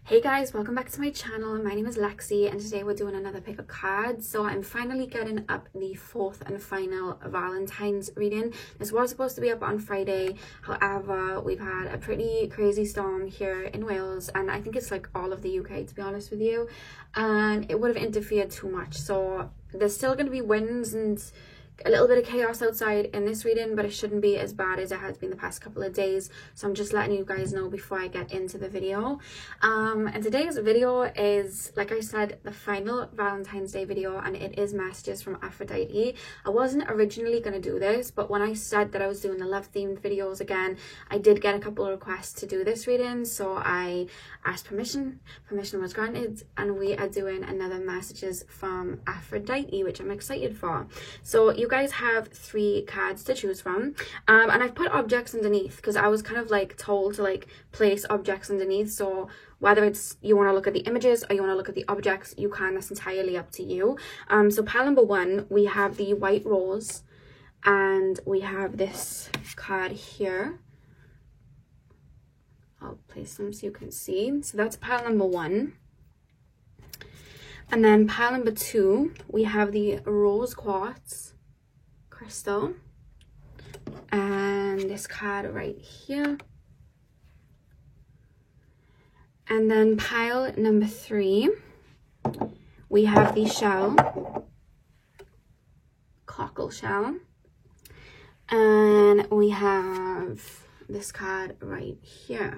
Hey guys, welcome back to my channel. My name is Lexi and today we're doing another pick of cards. So I'm finally getting up the fourth and final Valentine's reading. This was supposed to be up on Friday. However, we've had a pretty crazy storm here in Wales and I think it's like all of the UK, to be honest with you. And it would have interfered too much. So there's still going to be winds and a little bit of chaos outside in this reading, but it shouldn't be as bad as it has been the past couple of days. So I'm just letting you guys know before I get into the video. And today's video is, like I said, the final Valentine's Day video, and it is messages from Aphrodite. I wasn't originally going to do this, but when I said that I was doing the love themed videos again, I did get a couple of requests to do this reading, so I asked permission was granted, and we are doing another messages from Aphrodite, which I'm excited for. So you guys have 3 cards to choose from, and I've put objects underneath because I was kind of like told to like place objects underneath. So whether it's you want to look at the images or you want to look at the objects, you can. That's entirely up to you. So pile number 1, we have the white rose, and we have this card here. I'll place them so you can see. So that's pile number 1. And then pile number 2, we have the rose quartz crystal, and this card right here. And then pile number 3, we have the shell, cockle shell, and we have this card right here.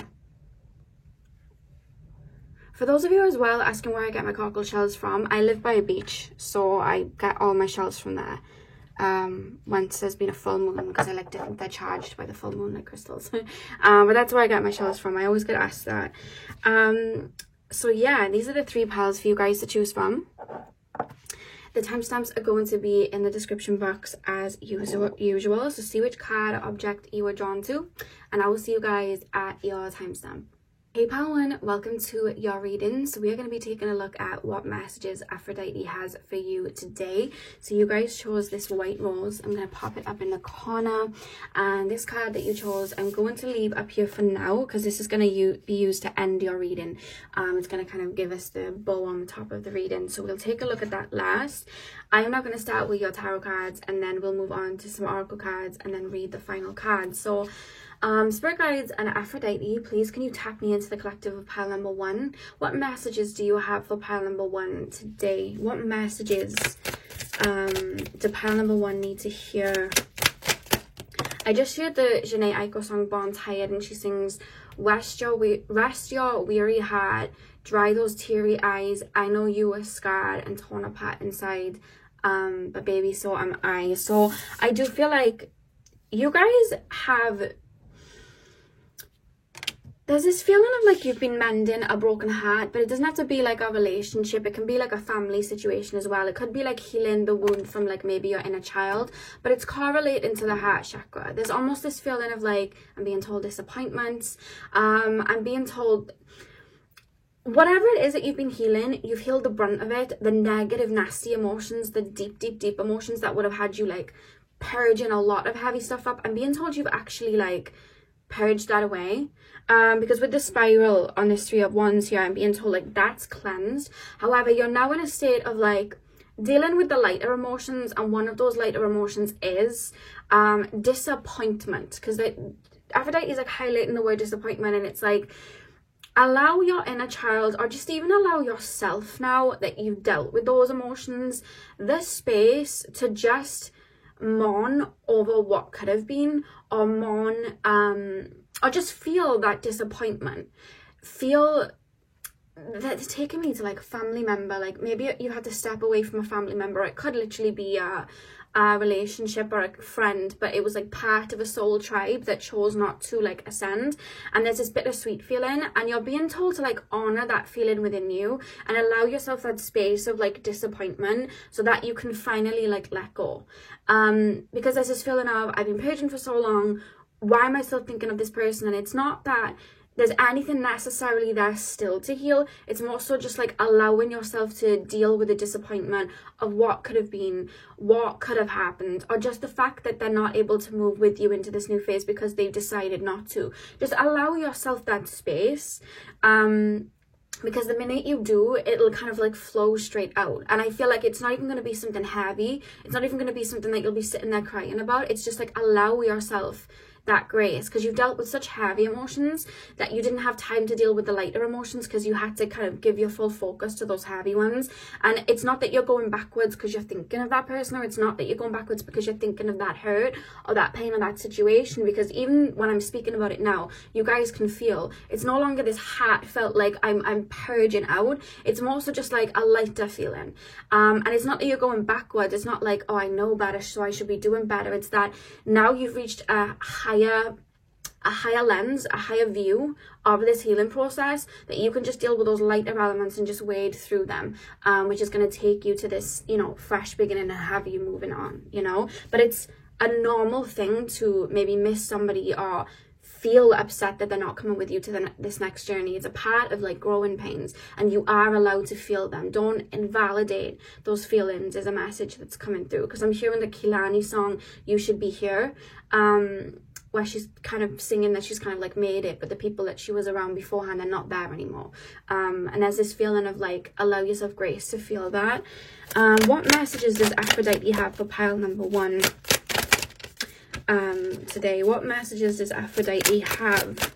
For those of you as well asking where I get my cockle shells from, I live by a beach, so I get all my shells from there. Once there's been a full moon, because I like they're charged by the full moon like crystals. But that's where I get my shells from. I always get asked that. So yeah, these are the 3 piles for you guys to choose from. The timestamps are going to be in the description box as usual. So see which card or object you were drawn to, and I will see you guys at your timestamp. Hey pile 1, welcome to your reading. So we are going to be taking a look at what messages Aphrodite has for you today. So you guys chose this white rose. I'm going to pop it up in the corner, and this card that you chose I'm going to leave up here for now because this is going to be used to end your reading. It's going to kind of give us the bow on the top of the reading, so we'll take a look at that last. I am now going to start with your tarot cards, and then we'll move on to some oracle cards and then read the final cards. So Spirit guides and Aphrodite, please can you tap me into the collective of pile number 1? What messages do you have for pile number 1 today? What messages do pile number 1 need to hear? I just heard the Jhené Aiko song Born Tired, and she sings, rest your weary heart, dry those teary eyes, I know you were scarred and torn apart inside, but baby, so am I. So I do feel like you guys have, there's this feeling of like you've been mending a broken heart, but it doesn't have to be like a relationship. It can be like a family situation as well. It could be like healing the wound from like maybe your inner child, but it's correlating to the heart chakra. There's almost this feeling of like, I'm being told disappointments. I'm being told whatever it is that you've been healing, you've healed the brunt of it, the negative, nasty emotions, the deep emotions that would have had you like purging a lot of heavy stuff up. I'm being told you've actually like purge that away, because with the spiral on this 3 of Wands here, I'm being told like that's cleansed. However, you're now in a state of like dealing with the lighter emotions, and one of those lighter emotions is disappointment, because Aphrodite is like highlighting the word disappointment, and it's like allow your inner child, or just even allow yourself, now that you've dealt with those emotions, the space to just mourn over what could have been, or mourn or just feel that disappointment. Feel that it's taken me to like a family member, like maybe you had to step away from a family member. It could literally be a relationship or a friend, but it was like part of a soul tribe that chose not to like ascend, and there's this bittersweet feeling, and you're being told to like honor that feeling within you and allow yourself that space of like disappointment so that you can finally like let go, because there's this feeling of I've been purging for so long, why am I still thinking of this person? And it's not that there's anything necessarily there still to heal. It's more so just like allowing yourself to deal with the disappointment of what could have been, what could have happened, or just the fact that they're not able to move with you into this new phase because they've decided not to. Just allow yourself that space. because the minute you do, it'll kind of like flow straight out. And I feel like it's not even going to be something heavy. It's not even going to be something that you'll be sitting there crying about. It's just like, allow yourself that grace, because you've dealt with such heavy emotions that you didn't have time to deal with the lighter emotions, because you had to kind of give your full focus to those heavy ones. And it's not that you're going backwards because you're thinking of that person, or it's not that you're going backwards because you're thinking of that hurt or that pain or that situation, because even when I'm speaking about it now, you guys can feel it's no longer this heartfelt like I'm purging out. It's more so just like a lighter feeling, and it's not that you're going backwards. It's not like, oh, I know better, so I should be doing better. It's that now you've reached a higher lens, a higher view of this healing process, that you can just deal with those lighter elements and just wade through them, which is going to take you to this, you know, fresh beginning and have you moving on, you know. But it's a normal thing to maybe miss somebody or feel upset that they're not coming with you to this next journey. It's a part of like growing pains, and you are allowed to feel them. Don't invalidate those feelings, is a message that's coming through, because I'm hearing the Kehlani song You Should Be Here, where she's kind of singing that she's kind of like made it, but the people that she was around beforehand are not there anymore. And there's this feeling of like, allow yourself grace to feel that. What messages does Aphrodite have for pile number 1 today? What messages does Aphrodite have?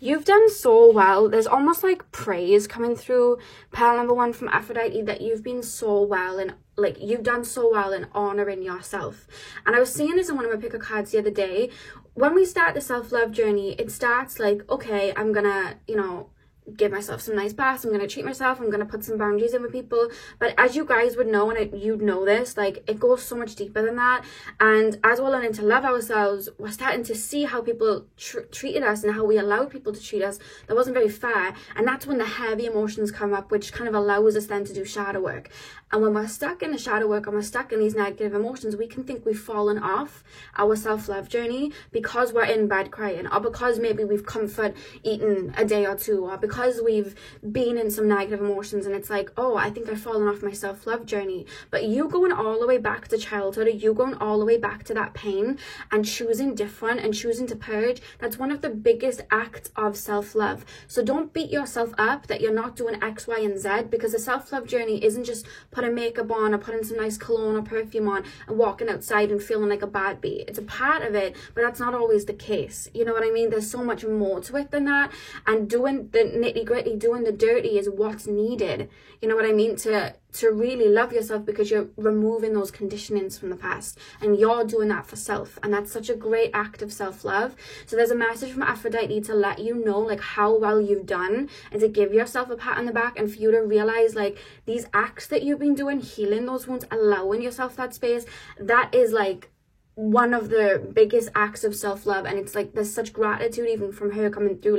You've done so well. There's almost like praise coming through pile number 1 from Aphrodite, that you've been so well, and like you've done so well in honoring yourself. And I was saying this in one of my picker cards the other day, when we start the self-love journey, it starts like, okay, I'm gonna, you know, give myself some nice baths, I'm gonna treat myself, I'm gonna put some boundaries in with people. But as you guys would know, and you'd know this, like it goes so much deeper than that. And as we're learning to love ourselves, we're starting to see how people treated us and how we allowed people to treat us that wasn't very fair. And that's when the heavy emotions come up, which kind of allows us then to do shadow work. And when we're stuck in the shadow work and we're stuck in these negative emotions, we can think we've fallen off our self-love journey because we're in bed crying, or because maybe we've comfort eaten a day or two, or because we've been in some negative emotions, and it's like, oh, I think I've fallen off my self-love journey. But you going all the way back to childhood, or you going all the way back to that pain and choosing different and choosing to purge, that's one of the biggest acts of self-love. So don't beat yourself up that you're not doing X, Y, and Z, because the self-love journey isn't just putting makeup on or putting some nice cologne or perfume on and walking outside and feeling like a bad bee. It's a part of it, but that's not always the case. You know what I mean? There's so much more to it than that, and doing the nitty-gritty, doing the dirty is what's needed. You know what I mean? To really love yourself, because you're removing those conditionings from the past, and you're doing that for self, and that's such a great act of self-love. So there's a message from Aphrodite to let you know like how well you've done, and to give yourself a pat on the back, and for you to realize like these acts that you've been doing, healing those wounds, allowing yourself that space, that is like one of the biggest acts of self-love. And it's like there's such gratitude even from her coming through,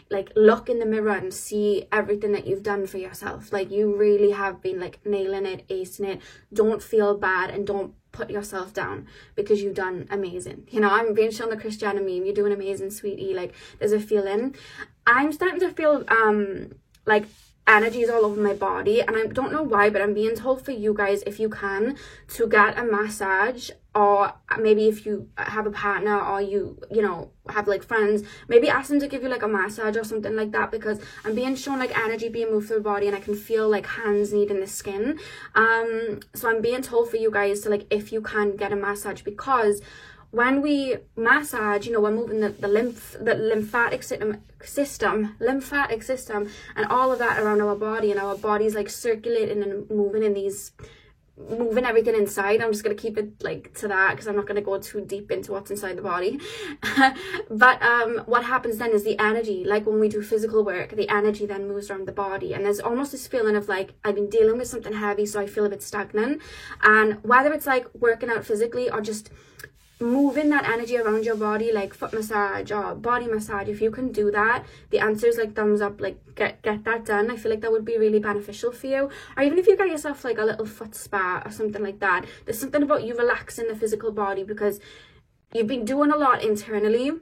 like look in the mirror and see everything that you've done for yourself. Like you really have been like nailing it, acing it. Don't feel bad, and don't put yourself down, because you've done amazing. You know, I'm being shown the Christiana meme, you're doing amazing, sweetie. Like there's a feeling, I'm starting to feel like energies all over my body, and I don't know why, but I'm being told for you guys, if you can, to get a massage, or maybe if you have a partner, or you know, have like friends, maybe ask them to give you like a massage or something like that, because I'm being shown like energy being moved through the body, and I can feel like hands needing the skin. So I'm being told for you guys to like, if you can, get a massage, because when we massage, you know, we're moving the lymphatic system, and all of that around our body, and our body's like circulating and moving everything inside. I'm just going to keep it like to that, because I'm not going to go too deep into what's inside the body. But what happens then is the energy, like when we do physical work, the energy then moves around the body, and there's almost this feeling of like, I've been dealing with something heavy, so I feel a bit stagnant. And whether it's like working out physically or just moving that energy around your body, like foot massage or body massage, if you can do that, the answer is like thumbs up, like get that done. I feel like that would be really beneficial for you. Or even if you get yourself like a little foot spa or something like that, there's something about you relaxing the physical body, because you've been doing a lot internally,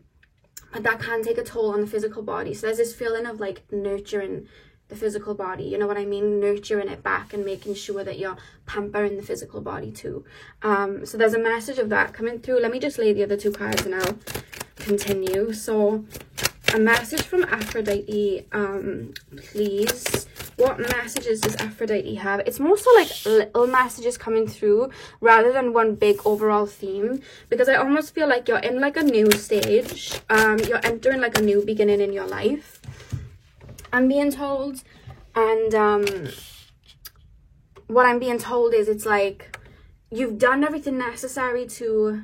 but that can take a toll on the physical body. So there's this feeling of like nurturing the physical body, you know what I mean, nurturing it back and making sure that you're pampering the physical body too. So there's a message of that coming through. Let me just lay the other 2 cards and I'll continue. So a message from Aphrodite, please. What messages does Aphrodite have? It's more so like little messages coming through rather than one big overall theme, because I almost feel like you're in like a new stage. You're entering like a new beginning in your life, I'm being told. And what I'm being told is it's like you've done everything necessary to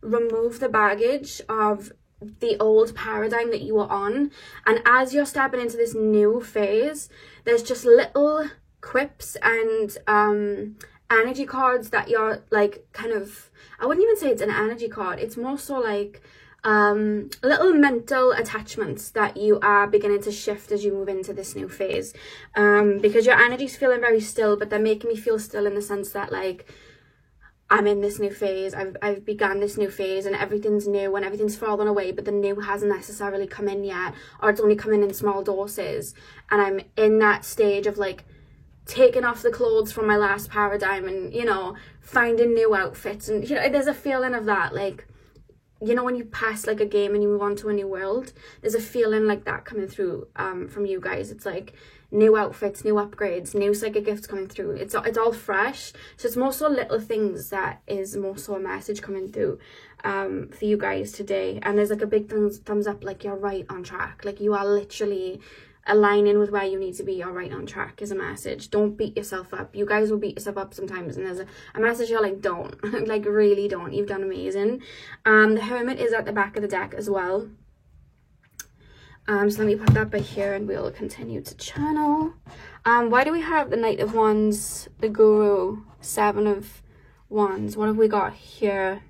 remove the baggage of the old paradigm that you were on, and as you're stepping into this new phase, there's just little quips and energy cards that you're like kind of, I wouldn't even say it's an energy card, it's more so like little mental attachments that you are beginning to shift as you move into this new phase, because your energy's feeling very still, but they're making me feel still in the sense that like I'm in this new phase, I've begun this new phase, and everything's new and everything's fallen away, but the new hasn't necessarily come in yet, or it's only coming in small doses, and I'm in that stage of like taking off the clothes from my last paradigm and, you know, finding new outfits. And, you know, there's a feeling of that, like, you know, when you pass like a game and you move on to a new world, there's a feeling like that coming through from you guys. It's like new outfits, new upgrades, new psychic gifts coming through. It's all fresh. So it's more so little things that is more so a message coming through for you guys today. And there's like a big thumbs up, like you're right on track. Like you are literally aligning with where you need to be. You're right on track is a message. Don't beat yourself up. You guys will beat yourself up sometimes, and there's a message you're like, don't. Like really don't. You've done amazing. The Hermit is at the back of the deck as well. So let me put that by here and we'll continue to channel. Why do we have the Knight of Wands, the Guru, Seven of Wands? What have we got here?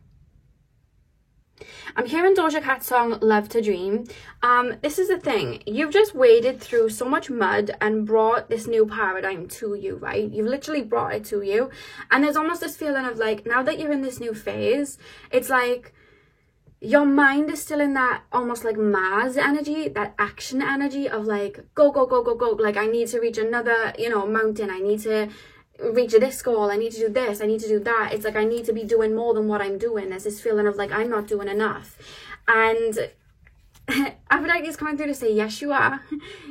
I'm hearing Doja Cat's song Love to Dream. This is the thing, you've just waded through so much mud and brought this new paradigm to you, right? You've literally brought it to you, and there's almost this feeling of like, now that you're in this new phase, it's like your mind is still in that almost like Mars energy, that action energy of like go go go go go, like I need to reach another, you know, mountain, I need to reach this goal, I need to do this, I need to do that. It's like I need to be doing more than what I'm doing. There's this feeling of like I'm not doing enough, and Aphrodite is coming through to say, yes, you are.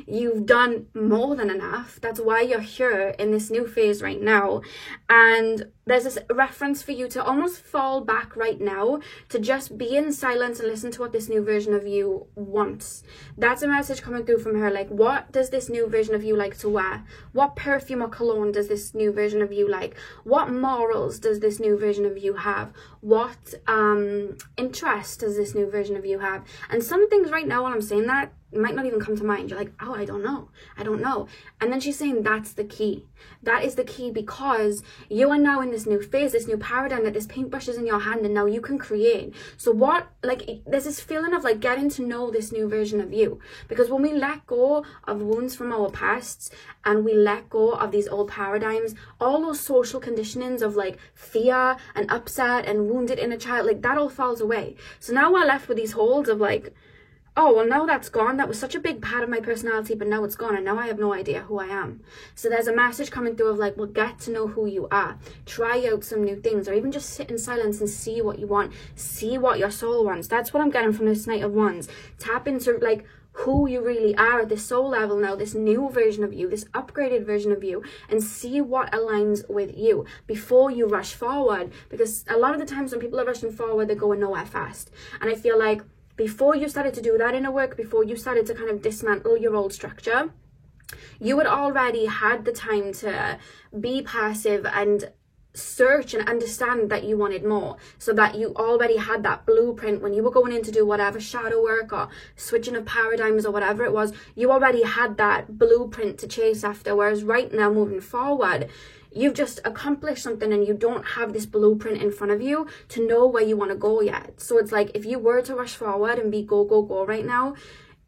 You've done more than enough. That's why you're here in this new phase right now. And there's this reference for you to almost fall back right now to just be in silence and listen to what this new version of you wants. That's a message coming through from her. Like, what does this new version of you like to wear? What perfume or cologne does this new version of you like? What morals does this new version of you have? What interest does this new version of you have? And some things right now when I'm saying that might not even come to mind. You're like, oh, I don't know. And then she's saying that's the key. That is the key, because you are now in this new phase, this new paradigm, that this paintbrush is in your hand and now you can create. So what, like, there's this feeling of like getting to know this new version of you, because when we let go of wounds from our pasts and we let go of these old paradigms, all those social conditionings of like fear and upset and wounded inner child, like that all falls away. So now we're left with these holds of like, oh, well, now that's gone. That was such a big part of my personality, but now it's gone, and now I have no idea who I am. So there's a message coming through of like, well, get to know who you are. Try out some new things, or even just sit in silence and see what you want. See what your soul wants. That's what I'm getting from this Knight of Wands. Tap into like who you really are at this soul level now, this new version of you, this upgraded version of you, and see what aligns with you before you rush forward. Because a lot of the times when people are rushing forward, they're going nowhere fast. And I feel like before you started to do that inner work, before you started to kind of dismantle your old structure, you had already had the time to be passive and search and understand that you wanted more, so that you already had that blueprint when you were going in to do whatever shadow work or switching of paradigms or whatever it was. You already had that blueprint to chase after, whereas right now, moving forward, you've just accomplished something and you don't have this blueprint in front of you to know where you want to go yet. So it's like, if you were to rush forward and be go, go, go right now,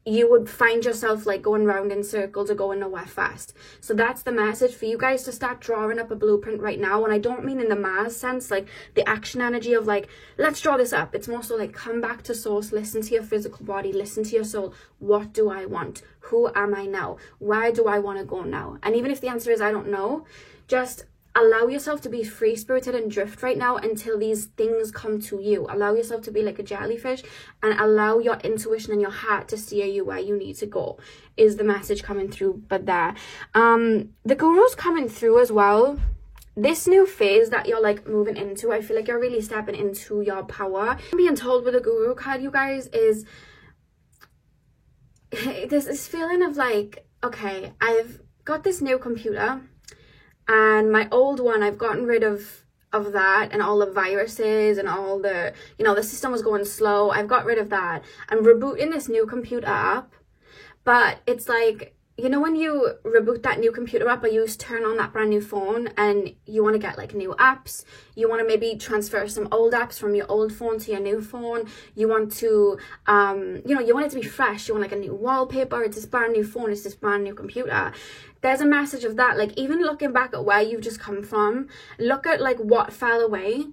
you would find yourself like going round in circles or going nowhere fast. So that's the message for you guys, to start drawing up a blueprint right now. And I don't mean in the Mars sense, like the action energy of like, let's draw this up. It's more so like, come back to source, listen to your physical body, listen to your soul. What do I want? Who am I now? Where do I want to go now? And even if the answer is I don't know, just allow yourself to be free-spirited and drift right now until these things come to you. Allow yourself to be like a jellyfish and allow your intuition and your heart to steer you where you need to go, is the message coming through. But there, the guru's coming through as well. This new phase that you're like moving into, I feel like you're really stepping into your power. Being told with the guru card, you guys, is there's this feeling of like, okay, I've got this new computer and my old one, I've gotten rid of that and all the viruses and all the, you know, the system was going slow. I've got rid of that. I'm rebooting this new computer up, but it's like, you know, when you reboot that new computer up or you turn on that brand new phone and you want to get like new apps, you want to maybe transfer some old apps from your old phone to your new phone, you want to, you know, you want it to be fresh, you want like a new wallpaper, it's this brand new phone, it's this brand new computer. There's a message of that, like even looking back at where you've just come from, look at like what fell away.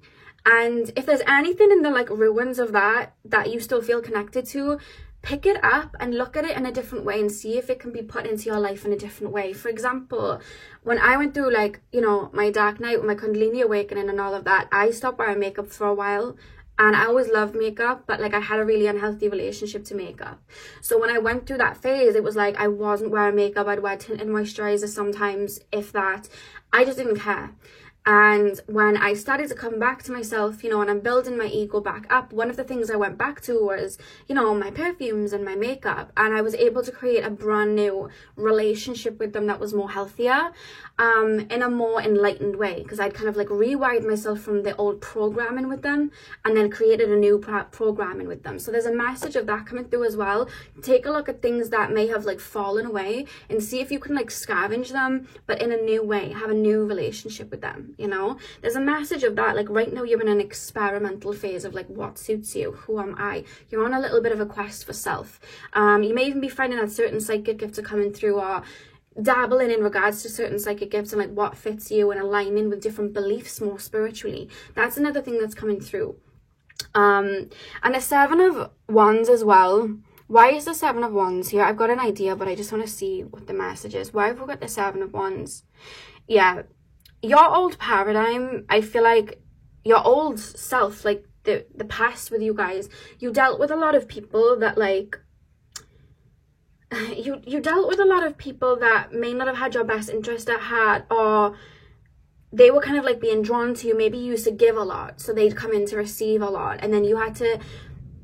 And if there's anything in the like ruins of that you still feel connected to, pick it up and look at it in a different way and see if it can be put into your life in a different way. For example, when I went through like, you know, my dark night with my Kundalini awakening and all of that, I stopped wearing makeup for a while. And I always loved makeup, but like I had a really unhealthy relationship to makeup. So when I went through that phase, it was like I wasn't wearing makeup. I'd wear tinted moisturizer sometimes, if that. I just didn't care. And when I started to come back to myself, you know, and I'm building my ego back up, one of the things I went back to was, you know, my perfumes and my makeup. And I was able to create a brand new relationship with them that was more healthier, in a more enlightened way. Because I'd kind of like rewired myself from the old programming with them and then created a new programming with them. So there's a message of that coming through as well. Take a look at things that may have like fallen away and see if you can like scavenge them, but in a new way, have a new relationship with them. You know, there's a message of that. Like right now you're in an experimental phase of like, what suits you? Who am I? You're on a little bit of a quest for self. You may even be finding that certain psychic gifts are coming through, or dabbling in regards to certain psychic gifts and like what fits you and aligning with different beliefs more spiritually. That's another thing that's coming through. And the Seven of Wands as well. Why is the Seven of Wands here? I've got an idea, but I just want to see what the message is. Why have we got the Seven of Wands? Yeah, your old paradigm, I feel like your old self, like the past with you guys, you dealt with a lot of people that like, you dealt with a lot of people that may not have had your best interest at heart, or they were kind of like being drawn to you. Maybe you used to give a lot, so they'd come in to receive a lot. And then you had to,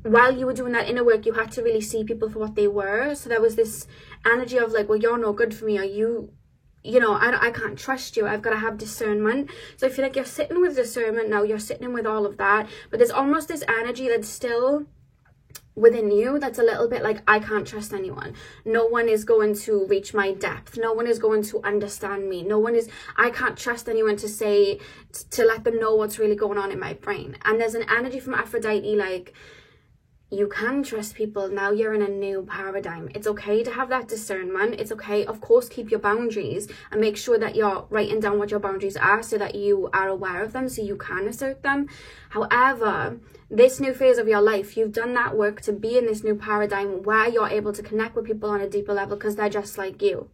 while you were doing that inner work, you had to really see people for what they were. So there was this energy of like, well, you're no good for me, or you know, I can't trust you. I've got to have discernment. So I feel like you're sitting with discernment now. You're sitting with all of that. But there's almost this energy that's still within you that's a little bit like, I can't trust anyone. No one is going to reach my depth. No one is going to understand me. I can't trust anyone to let them know what's really going on in my brain. And there's an energy from Aphrodite like, you can trust people. Now you're in a new paradigm. It's okay to have that discernment. It's okay, of course, keep your boundaries and make sure that you're writing down what your boundaries are so that you are aware of them so you can assert them. However, this new phase of your life, you've done that work to be in this new paradigm where you're able to connect with people on a deeper level because they're just like you.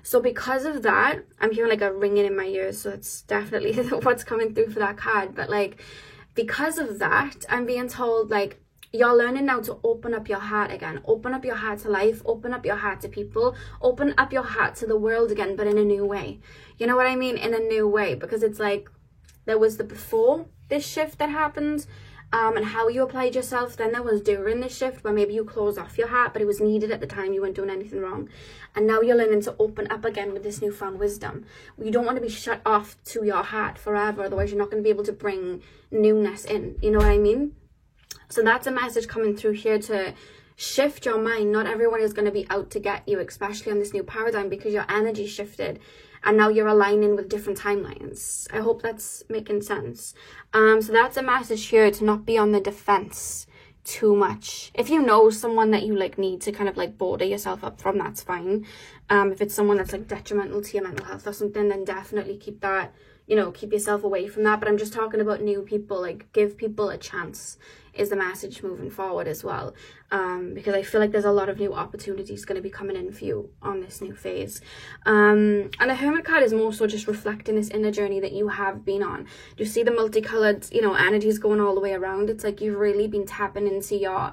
So because of that, I'm hearing like a ringing in my ears, so it's definitely what's coming through for that card. But like, because of that, I'm being told like, you're learning now to open up your heart again. Open up your heart to life. Open up your heart to people. Open up your heart to the world again, but in a new way. You know what I mean? In a new way. Because it's like, there was the before this shift that happened, and how you applied yourself. Then there was during this shift where maybe you closed off your heart, but it was needed at the time. You weren't doing anything wrong. And now you're learning to open up again with this newfound wisdom. You don't want to be shut off to your heart forever. Otherwise, you're not going to be able to bring newness in. You know what I mean? So that's a message coming through here to shift your mind. Not everyone is going to be out to get you, especially on this new paradigm, because your energy shifted and now you're aligning with different timelines. I hope that's making sense. So that's a message here to not be on the defense too much. If you know someone that you like need to kind of like border yourself up from, that's fine. If it's someone that's like detrimental to your mental health or something, then definitely keep that, you know, keep yourself away from that. But I'm just talking about new people, like give people a chance is the message moving forward as well, because I feel like there's a lot of new opportunities going to be coming in for you on this new phase. And the Hermit card is more so just reflecting this inner journey that you have been on. You see the multicolored, you know, energies going all the way around. It's like you've really been tapping into your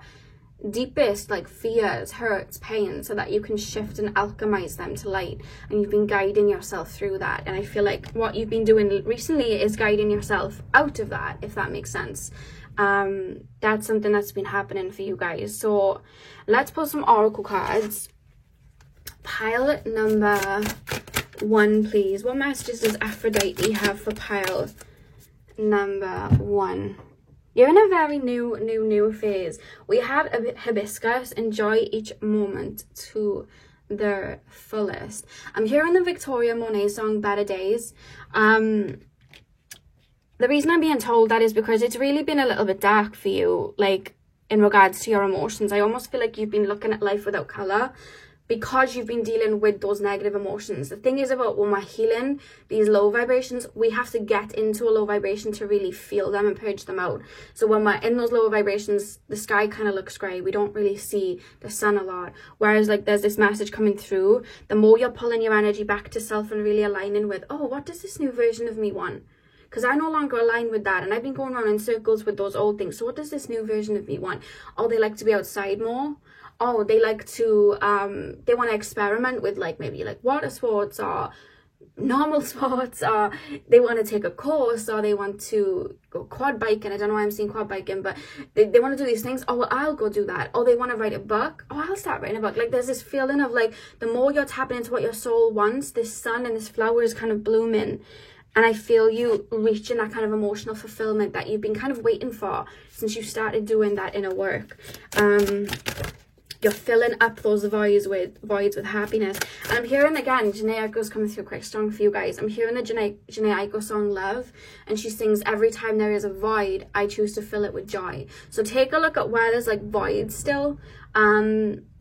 deepest like fears, hurts, pain, so that you can shift and alchemize them to light, and you've been guiding yourself through that. And I feel like what you've been doing recently is guiding yourself out of that, if that makes sense. That's something that's been happening for you guys. So let's pull some oracle cards. Pile number 1, please. What messages does Aphrodite have for pile number 1? You're in a very new phase. We have a hibiscus. Enjoy each moment to the fullest. I'm hearing the Victoria Monet song Better Days. The reason I'm being told that is because it's really been a little bit dark for you, like in regards to your emotions. I almost feel like you've been looking at life without colour, because you've been dealing with those negative emotions. The thing is about when we're healing these low vibrations, we have to get into a low vibration to really feel them and purge them out. So when we're in those lower vibrations, the sky kind of looks grey. We don't really see the sun a lot. Whereas like there's this message coming through, the more you're pulling your energy back to self and really aligning with, oh, what does this new version of me want? Because I no longer align with that, and I've been going around in circles with those old things. So what does this new version of me want? Oh, they like to be outside more. Oh, they like to, they want to experiment with like maybe like water sports or normal sports, or they want to take a course, or they want to go quad biking. I don't know why I'm saying quad biking, but they want to do these things. Oh, well, I'll go do that. Oh, they want to write a book. Oh, I'll start writing a book. Like there's this feeling of like, the more you're tapping into what your soul wants, this sun and this flower is kind of blooming. And I feel you reaching that kind of emotional fulfillment that you've been kind of waiting for since you started doing that inner work. You're filling up those voids with happiness. And I'm hearing again, Jhené Aiko's coming through quite strong for you guys. I'm hearing the Jhené Aiko song Love, and she sings, every time there is a void, I choose to fill it with joy. So take a look at where there's like voids still,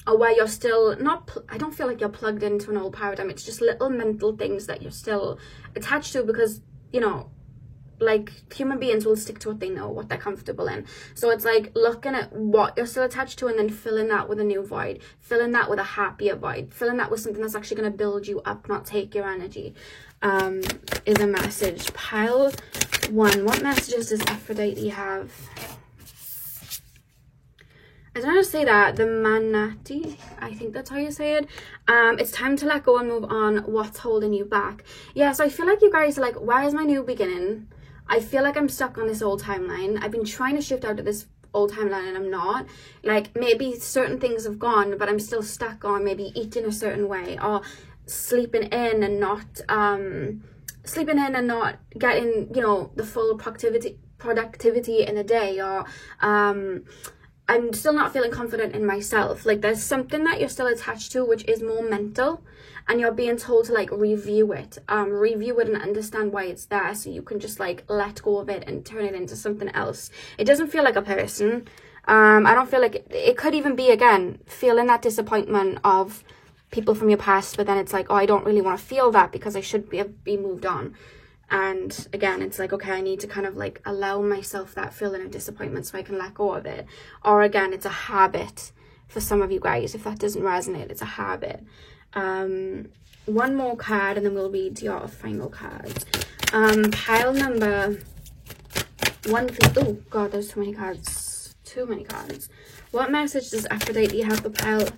or where you're still not, I don't feel like you're plugged into an old paradigm. It's just little mental things that you're still attached to, because, you know, like human beings will stick to what they know, what they're comfortable in. So it's like looking at what you're still attached to and then filling that with a new void, filling that with a happier void, filling that with something that's actually going to build you up, not take your energy, is a message. Pile 1, what messages does Aphrodite have? I don't know how to say that. The Manati, I think that's how you say it. It's time to let go and move on. What's holding you back? Yeah, so I feel like you guys are like, where's my new beginning? I feel like I'm stuck on this old timeline. I've been trying to shift out of this old timeline and I'm not. Like maybe certain things have gone, but I'm still stuck on maybe eating a certain way, or sleeping in and not getting, you know, the full productivity in a day, or I'm still not feeling confident in myself. Like there's something that you're still attached to, which is more mental, and you're being told to like review it and understand why it's there, so you can just like let go of it and turn it into something else. It doesn't feel like a person. I don't feel like it could even be, again, feeling that disappointment of people from your past, but then it's like, oh, I don't really want to feel that because I should be moved on. And again, it's like, okay, I need to kind of like allow myself that feeling of disappointment so I can let go of it. Or again, it's a habit for some of you guys. If that doesn't resonate, it's a habit. One more card and then we'll read your final cards. Pile number 1. Oh God, there's too many cards. Too many cards. What message does Aphrodite have for pile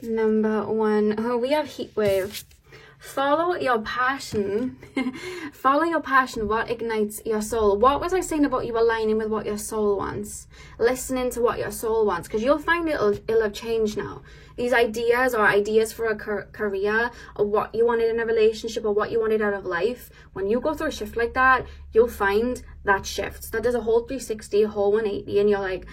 number 1? Oh, we have Heatwave. Follow your passion. Follow your passion. What ignites your soul? What was I saying about you aligning with what your soul wants? Listening to what your soul wants, because you'll find it'll have changed now. These ideas, or ideas for a career, or what you wanted in a relationship, or what you wanted out of life, when you go through a shift like that, you'll find that shifts. That does a whole 360, a whole 180, and you're like,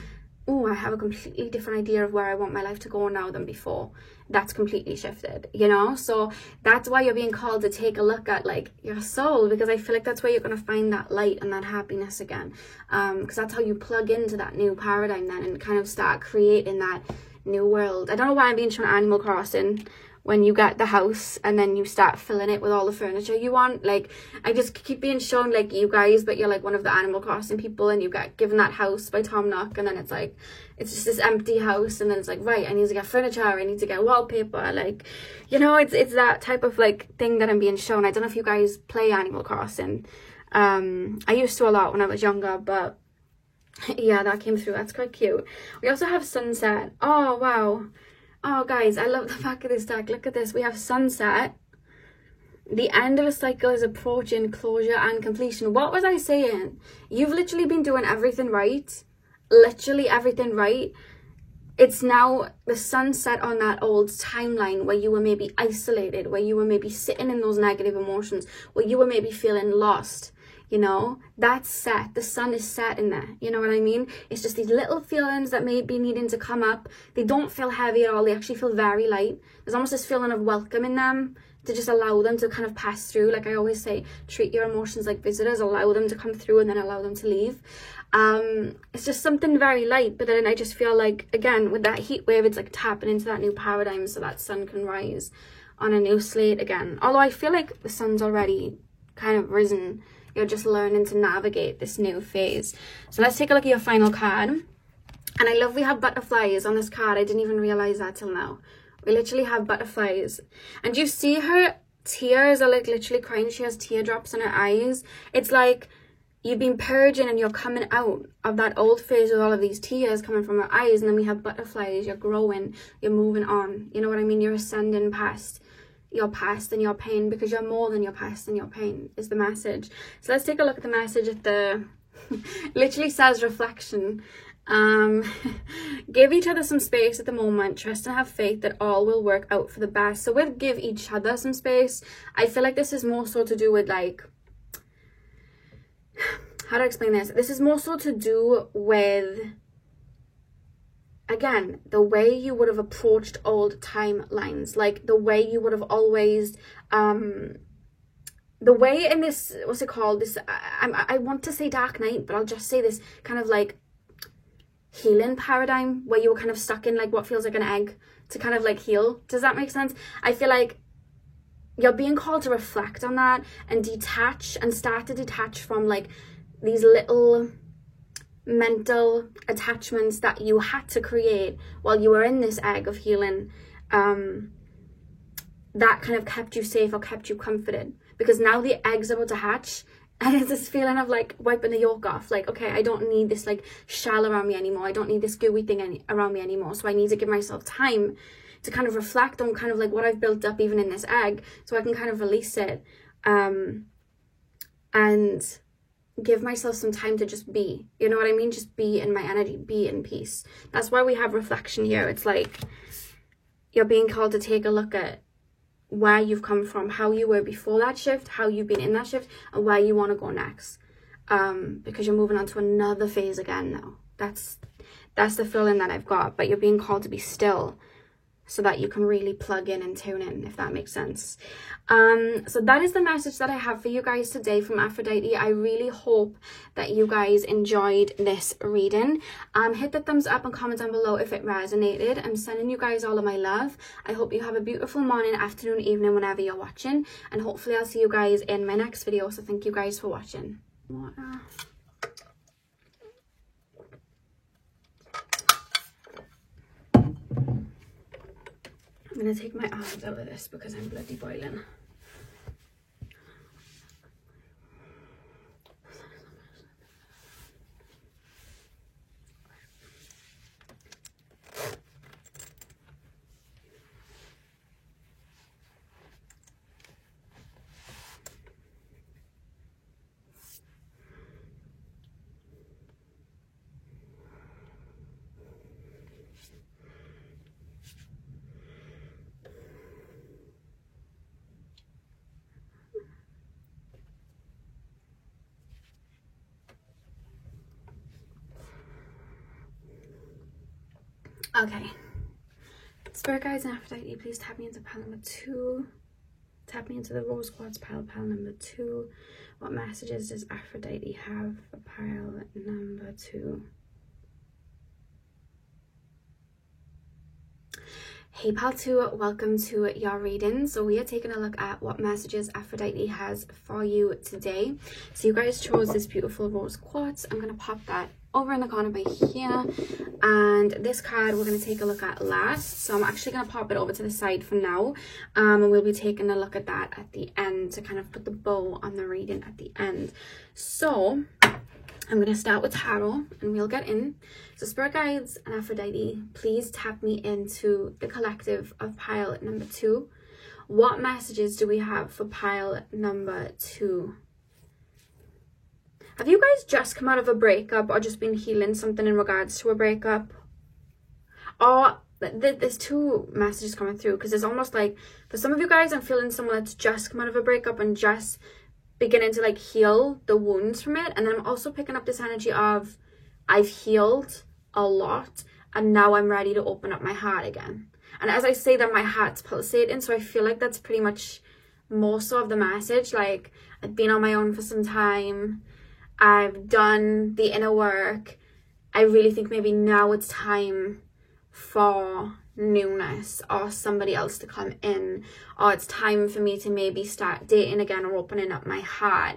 oh, I have a completely different idea of where I want my life to go now than before. That's completely shifted, you know? So that's why you're being called to take a look at like your soul, because I feel like that's where you're going to find that light and that happiness again, because that's how you plug into that new paradigm then and kind of start creating that new world. I don't know why I'm being shown Animal Crossing when you get the house and then you start filling it with all the furniture you want. Like, I just keep being shown like you guys, but you're like one of the Animal Crossing people, and you get given that house by Tom Nook, and then it's like, it's just this empty house, and then it's like, right, I need to get furniture, I need to get wallpaper, like, you know, it's that type of like thing that I'm being shown. I don't know if you guys play Animal Crossing. I used to a lot when I was younger, but yeah, that came through. That's quite cute. We also have sunset. Oh wow. Oh guys, I love the back of this deck. Look at this. We have sunset. The end of a cycle is approaching closure and completion. What was I saying? You've literally been doing everything right. Literally everything right. It's now the sunset on that old timeline where you were maybe isolated, where you were maybe sitting in those negative emotions, where you were maybe feeling lost. You know, that's set. The sun is set in there. You know what I mean? It's just these little feelings that may be needing to come up. They don't feel heavy at all. They actually feel very light. There's almost this feeling of welcome in them, to just allow them to kind of pass through. Like I always say, treat your emotions like visitors. Allow them to come through and then allow them to leave. It's just something very light. But then I just feel like, again, with that heat wave, it's like tapping into that new paradigm so that sun can rise on a new slate again. Although I feel like the sun's already kind of risen. You're just learning to navigate this new phase. So let's take a look at your final card. And I love we have butterflies on this card. I didn't even realize that till now. We literally have butterflies. And you see her tears are like literally crying. She has teardrops in her eyes. It's like you've been purging and you're coming out of that old phase with all of these tears coming from her eyes. And then we have butterflies. You're growing. You're moving on. You know what I mean? You're ascending past your past and your pain, because you're more than your past and your pain is the message. So let's take a look at the message at the literally says reflection. Give each other some space at the moment. Trust and have faith that all will work out for the best. So with give each other some space, I feel like this is more so to do with like, how do I explain this? This is more so to do with, again, the way you would have approached old timelines, like the way you would have always, the way in this, what's it called? This, I want to say Dark Knight, but I'll just say this kind of like healing paradigm where you were kind of stuck in like what feels like an egg to kind of like heal. Does that make sense? I feel like you're being called to reflect on that and detach and start to detach from like these little mental attachments that you had to create while you were in this egg of healing, that kind of kept you safe or kept you comforted, because now the egg's about to hatch and it's this feeling of like wiping the yolk off, like, okay, I don't need this like shell around me anymore, I don't need this gooey thing around me anymore, so I need to give myself time to kind of reflect on kind of like what I've built up even in this egg, so I can kind of release it and give myself some time to just be, you know what I mean? Just be in my energy, be in peace. That's why we have reflection here. It's like you're being called to take a look at where you've come from, how you were before that shift, how you've been in that shift, and where you want to go next. Because you're moving on to another phase again now. That's the feeling that I've got. But you're being called to be still so that you can really plug in and tune in, if that makes sense. So that is the message that I have for you guys today from Aphrodite. I really hope that you guys enjoyed this reading. Hit the thumbs up and comment down below if it resonated. I'm sending you guys all of my love. I hope you have a beautiful morning, afternoon, evening, whenever you're watching. And hopefully I'll see you guys in my next video. So thank you guys for watching. I'm going to take my arms out of this because I'm bloody boiling. Okay, Spirit guides and Aphrodite, please tap me into pile number 2. Tap me into the rose quartz pile number 2. What messages does Aphrodite have for pile number 2? Hey pal 2, welcome to your reading. So we are taking a look at what messages Aphrodite has for you today. So you guys chose this beautiful rose quartz. I'm going to pop that over in the corner by here, and this card we're going to take a look at last. So I'm actually going to pop it over to the side for now, and we'll be taking a look at that at the end to kind of put the bow on the reading at the end. So I'm going to start with tarot and we'll get in. So spirit guides and Aphrodite, please tap me into the collective of pile number 2. What messages do we have for pile number 2? Have you guys just come out of a breakup or just been healing something in regards to a breakup? Or there's 2 messages coming through, because it's almost like for some of you guys, I'm feeling someone that's just come out of a breakup and just beginning to like heal the wounds from it. And then I'm also picking up this energy of I've healed a lot and now I'm ready to open up my heart again. And as I say that, my heart's pulsating, so I feel like that's pretty much more so of the message. Like, I've been on my own for some time, I've done the inner work, I really think maybe now it's time for newness or somebody else to come in, or it's time for me to maybe start dating again or opening up my heart.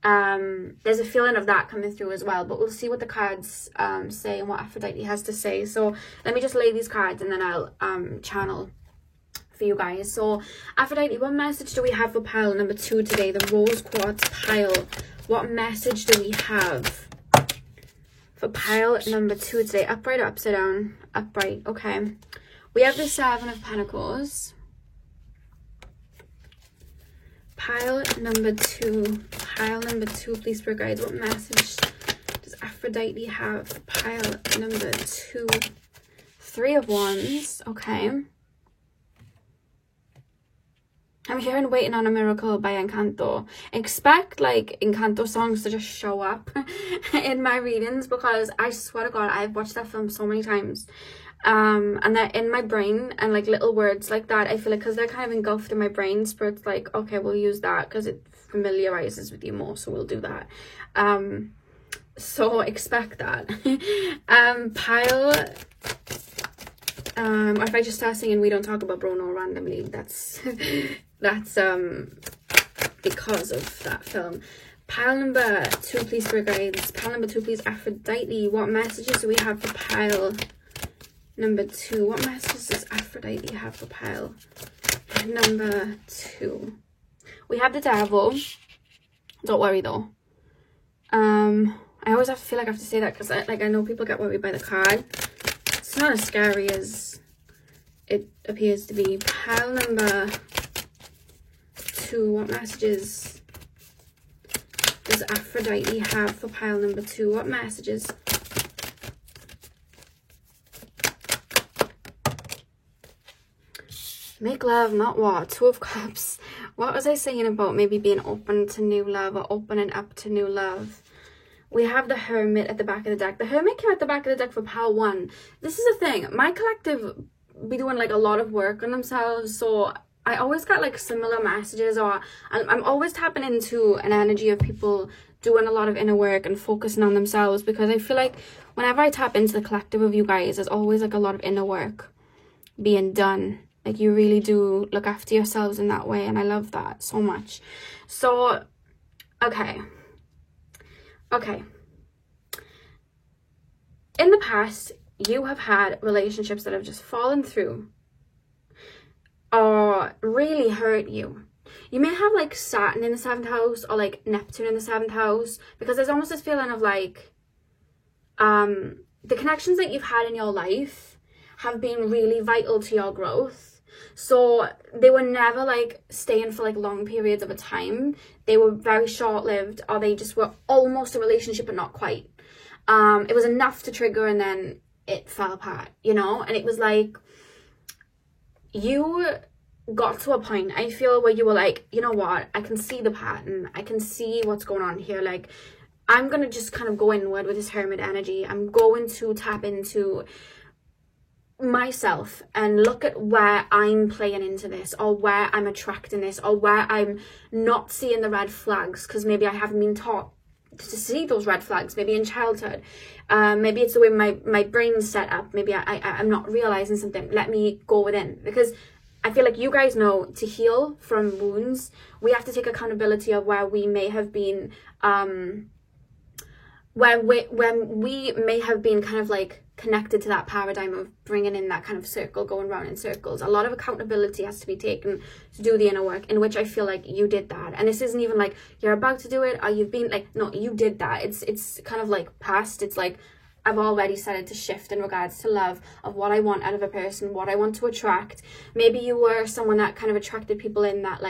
There's a feeling of that coming through as well, but we'll see what the cards say and what Aphrodite has to say. So let me just lay these cards and then I'll channel for you guys. So Aphrodite, what message do we have for pile number 2 today, the rose quartz pile? What message do we have for pile number 2 today? Upright or upside down? Upright. Okay, we have the 7 of Pentacles. Pile number 2, please spirit guides, what message does Aphrodite have for pile number 2? 3 of Wands. Okay, I'm hearing Waiting on a Miracle by Encanto. Expect like Encanto songs to just show up in my readings, because I swear to God, I've watched that film so many times. And they're in my brain, and like little words like that, I feel like because they're kind of engulfed in my brain, Spirit's like, okay, we'll use that because it familiarizes with you more, so we'll do that. So expect that. Pile, if I just start singing We Don't Talk About Bruno randomly, that's because of that film. Pile number 2, please spirit guides. Pile number 2, please Aphrodite, what messages do we have for pile number 2? What messages does Aphrodite have for pile number 2? We have the Devil. Don't worry though. I always have to feel like I have to say that because I know people get worried by the card. It's not as scary as it appears to be. Pile number 2, what messages does Aphrodite have for pile number 2? What messages? Make love, not war. 2 of Cups. What was I saying about maybe being open to new love or opening up to new love? We have the Hermit at the back of the deck. The Hermit came at the back of the deck for pile 1. This is the thing. My collective be doing like a lot of work on themselves, so I always got like similar messages, or I'm always tapping into an energy of people doing a lot of inner work and focusing on themselves, because I feel like whenever I tap into the collective of you guys, there's always like a lot of inner work being done. Like, you really do look after yourselves in that way, and I love that so much. So, okay. In the past, you have had relationships that have just fallen through or really hurt you. You may have like Saturn in the 7th house or like Neptune in the 7th house, because there's almost this feeling of like the connections that you've had in your life have been really vital to your growth. So they were never like staying for like long periods of a time. They were very short-lived, or they just were almost a relationship but not quite. It was enough to trigger and then it fell apart, you know? And it was like, you got to a point, I feel, where you were like, you know what, I can see the pattern, I can see what's going on here. Like, I'm gonna just kind of go inward with this Hermit energy. I'm going to tap into myself and look at where I'm playing into this, or where I'm attracting this, or where I'm not seeing the red flags because maybe I haven't been taught to see those red flags, maybe in childhood. Maybe it's the way my brain's set up. Maybe I'm not realizing something. Let me go within, because I feel like you guys know, to heal from wounds, we have to take accountability of where we may have been, when we may have been kind of like connected to that paradigm of bringing in that kind of circle, going round in circles. A lot of accountability has to be taken to do the inner work, in which I feel like you did that. And this isn't even like you're about to do it or you've been like, no, you did that. It's kind of like past. It's like I've already started to shift in regards to love, of what I want out of a person, what I want to attract. Maybe you were someone that kind of attracted people in that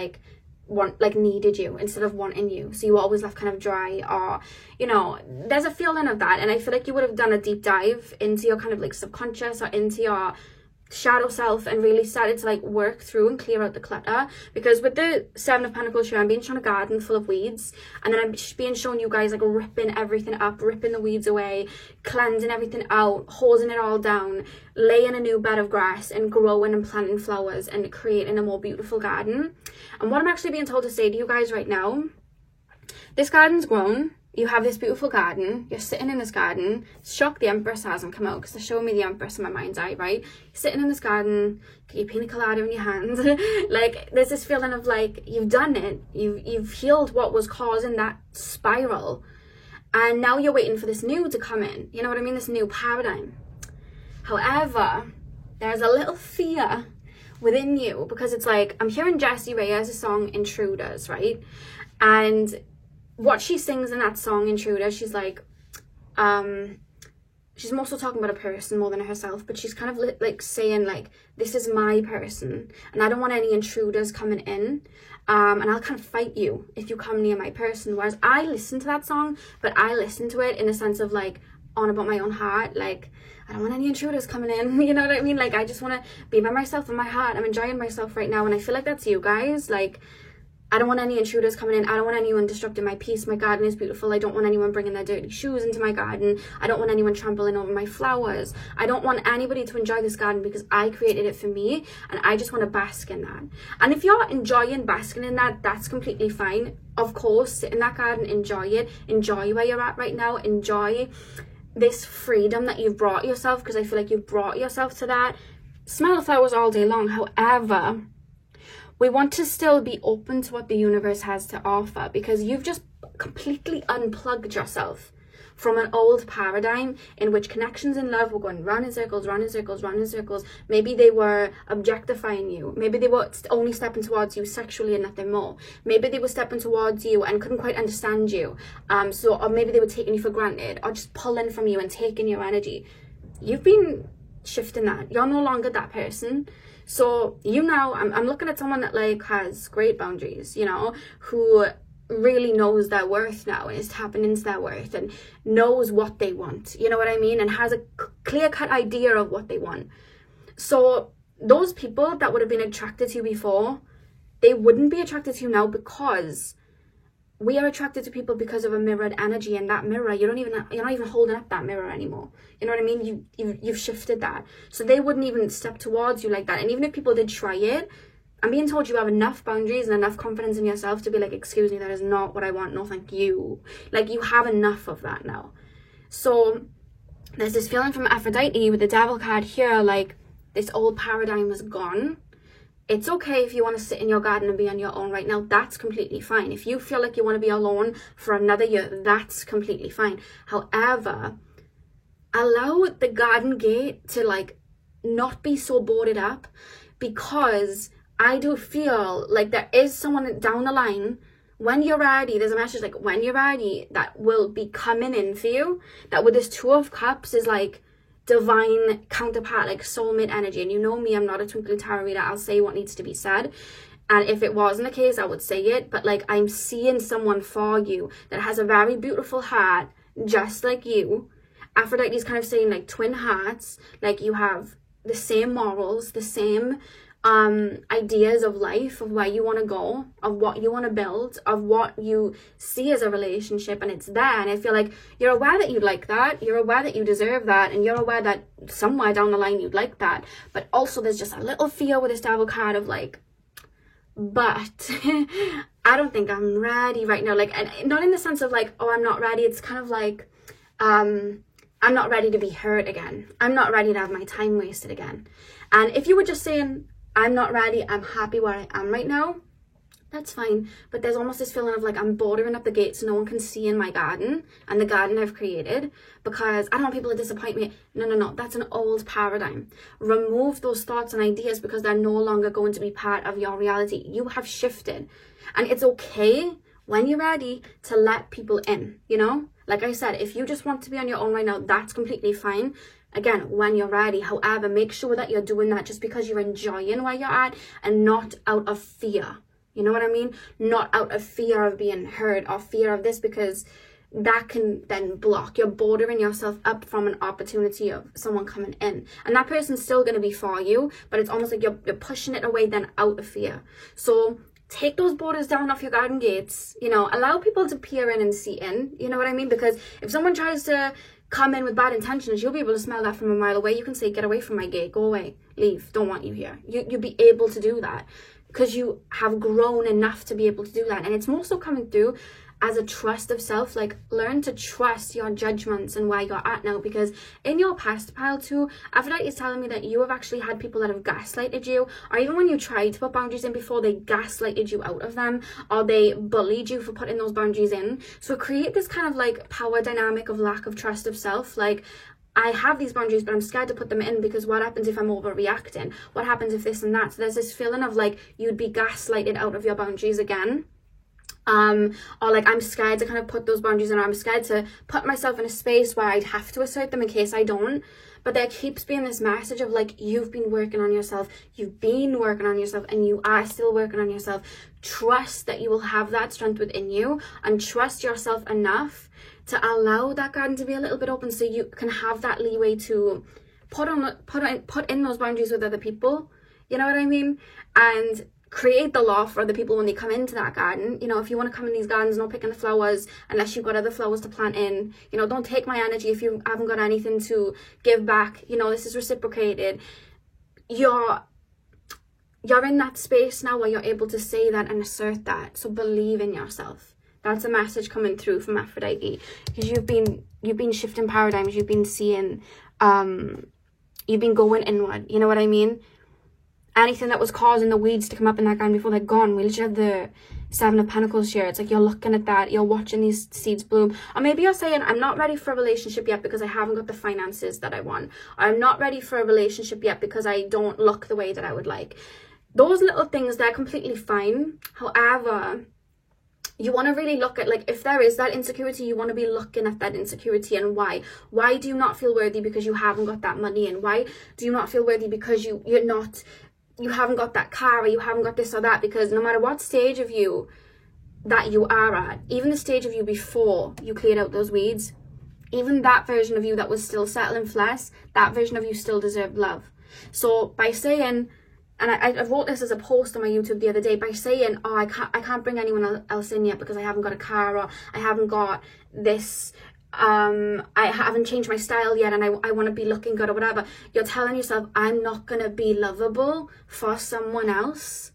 needed you instead of wanting you, so you were always left kind of dry, or you know, there's a feeling of that. And I feel like you would have done a deep dive into your kind of like subconscious or into your shadow self and really started to like work through and clear out the clutter. Because with the Seven of Pentacles here, I'm being shown a garden full of weeds, and then I'm being shown you guys like ripping everything up, ripping the weeds away, cleansing everything out, hosing it all down, laying a new bed of grass and growing and planting flowers and creating a more beautiful garden. And what I'm actually being told to say to you guys right now, this garden's grown. You have this beautiful garden. You're sitting in this garden. Shock the Empress hasn't come out, because they're showing me the Empress in my mind's eye, right? You're sitting in this garden, get your pina colada in your hands. Like, there's this feeling of like, you've done it. You've healed what was causing that spiral. And now you're waiting for this new to come in. You know what I mean? This new paradigm. However, there's a little fear within you, because it's like, I'm hearing Jessie Reyes' song Intruders, right? And what she sings in that song Intruders, she's like, she's more so talking about a person more than herself, but she's kind of like saying like, this is my person and I don't want any intruders coming in, and I'll kind of fight you if you come near my person. Whereas I listen to that song, but I listen to it in a sense of like, on about my own heart, like, I don't want any intruders coming in, you know what I mean? Like, I just want to be by myself in my heart. I'm enjoying myself right now, and I feel like that's you guys. Like, I don't want any intruders coming in. I don't want anyone disrupting my peace. My garden is beautiful. I don't want anyone bringing their dirty shoes into my garden. I don't want anyone trampling over my flowers. I don't want anybody to enjoy this garden, because I created it for me, and I just want to bask in that. And if you're enjoying basking in that, that's completely fine. Of course, sit in that garden, enjoy it. Enjoy where you're at right now. Enjoy this freedom that you've brought yourself, because I feel like you've brought yourself to that. Smell the flowers all day long. However, we want to still be open to what the universe has to offer, because you've just completely unplugged yourself from an old paradigm in which connections in love were going round in circles, round in circles, round in circles. Maybe they were objectifying you. Maybe they were only stepping towards you sexually and nothing more. Maybe they were stepping towards you and couldn't quite understand you. Or maybe they were taking you for granted, or just pulling from you and taking your energy. You've been shifting that. You're no longer that person. So you now, I'm looking at someone that like has great boundaries, you know, who really knows their worth now and is tapping into their worth and knows what they want, you know what I mean, and has a clear-cut idea of what they want. So those people that would have been attracted to you before, they wouldn't be attracted to you now, because we are attracted to people because of a mirrored energy. And that mirror, you're not even holding up that mirror anymore, you know what I mean? You've shifted that, so they wouldn't even step towards you like that. And even if people did try it, I'm being told you have enough boundaries and enough confidence in yourself to be like, excuse me, that is not what I want. No, thank you. Like, you have enough of that now. So there's this feeling from Aphrodite with the Devil card here, like this old paradigm is gone. It's okay if you want to sit in your garden and be on your own right now. That's completely fine. If you feel like you want to be alone for another year, that's completely fine. However, allow the garden gate to like not be so boarded up, because I do feel like there is someone down the line, when you're ready, there's a message like, when you're ready, that will be coming in for you. That with this Two of Cups is like divine counterpart, like soulmate energy. And you know me, I'm not a twinkling tarot reader. I'll say what needs to be said, and if it wasn't the case, I would say it. But like, I'm seeing someone for you that has a very beautiful heart, just like you. Aphrodite is kind of saying like twin hearts, like you have the same morals, the same ideas of life, of where you want to go, of what you want to build, of what you see as a relationship, and it's there. And I feel like you're aware that you'd like that, you're aware that you deserve that, and you're aware that somewhere down the line you'd like that. But also there's just a little fear with this Devil card of like, but I don't think I'm ready right now. Like, and not in the sense of like, oh, I'm not ready. It's kind of like, I'm not ready to be hurt again. I'm not ready to have my time wasted again. And if you were just saying, I'm not ready, I'm happy where I am right now, that's fine. But there's almost this feeling of like, I'm bordering up the gates so no one can see in my garden and the garden I've created, because I don't want people to disappoint me. No. That's an old paradigm. Remove those thoughts and ideas because they're no longer going to be part of your reality. You have shifted. And it's okay when you're ready to let people in, you know? Like I said, if you just want to be on your own right now, that's completely fine. Again, when you're ready. However, make sure that you're doing that just because you're enjoying where you're at and not out of fear. You know what I mean? Not out of fear of being hurt or fear of this, because that can then block. You're bordering yourself up from an opportunity of someone coming in. And that person's still going to be for you, but it's almost like you're pushing it away then out of fear. So take those borders down off your garden gates, you know, allow people to peer in and see in, you know what I mean? Because if someone tries to come in with bad intentions, you'll be able to smell that from a mile away. You can say, get away from my gate, go away, leave, don't want you here. You'll be able to do that because you have grown enough to be able to do that. And it's more so coming through as a trust of self. Like, learn to trust your judgments and where you're at now, because in your past, pile too, Aphrodite is telling me that you have actually had people that have gaslighted you, or even when you tried to put boundaries in before, they gaslighted you out of them, or they bullied you for putting those boundaries in. So create this kind of like power dynamic of lack of trust of self. Like, I have these boundaries, but I'm scared to put them in because what happens if I'm overreacting? What happens if this and that? So there's this feeling of like you'd be gaslighted out of your boundaries again. Or like, I'm scared to kind of put those boundaries in, or I'm scared to put myself in a space where I'd have to assert them in case I don't. But there keeps being this message of like, you've been working on yourself, you've been working on yourself, and you are still working on yourself. Trust that you will have that strength within you, and trust yourself enough to allow that garden to be a little bit open so you can have that leeway to put in those boundaries with other people. You know what I mean? And create the law for other people when they come into that garden. You know, if you want to come in these gardens, no picking the flowers unless you've got other flowers to plant in. You know, don't take my energy if you haven't got anything to give back. You know, this is reciprocated. You're in that space now where you're able to say that and assert that. So believe in yourself. That's a message coming through from Aphrodite, because you've been shifting paradigms. You've been seeing, you've been going inward. You know what I mean? Anything that was causing the weeds to come up in that garden before, they're gone. We literally have the Seven of Pentacles here. It's like you're looking at that, you're watching these seeds bloom. Or maybe you're saying, I'm not ready for a relationship yet because I haven't got the finances that I want. Or I'm not ready for a relationship yet because I don't look the way that I would like. Those little things, they're completely fine. However, you want to really look at, like, if there is that insecurity, you want to be looking at that insecurity and why. Why do you not feel worthy because you haven't got that money? And why do you not feel worthy because you haven't got that car, or you haven't got this or that? Because no matter what stage of you that you are at, even the stage of you before you cleared out those weeds, even that version of you that was still settling for less, that version of you still deserved love. So by saying, and I wrote this as a post on my YouTube the other day, by saying, oh, I can't bring anyone else in yet because I haven't got a car, or I haven't got this, I haven't changed my style yet, and I want to be looking good or whatever. You're telling yourself, I'm not going to be lovable for someone else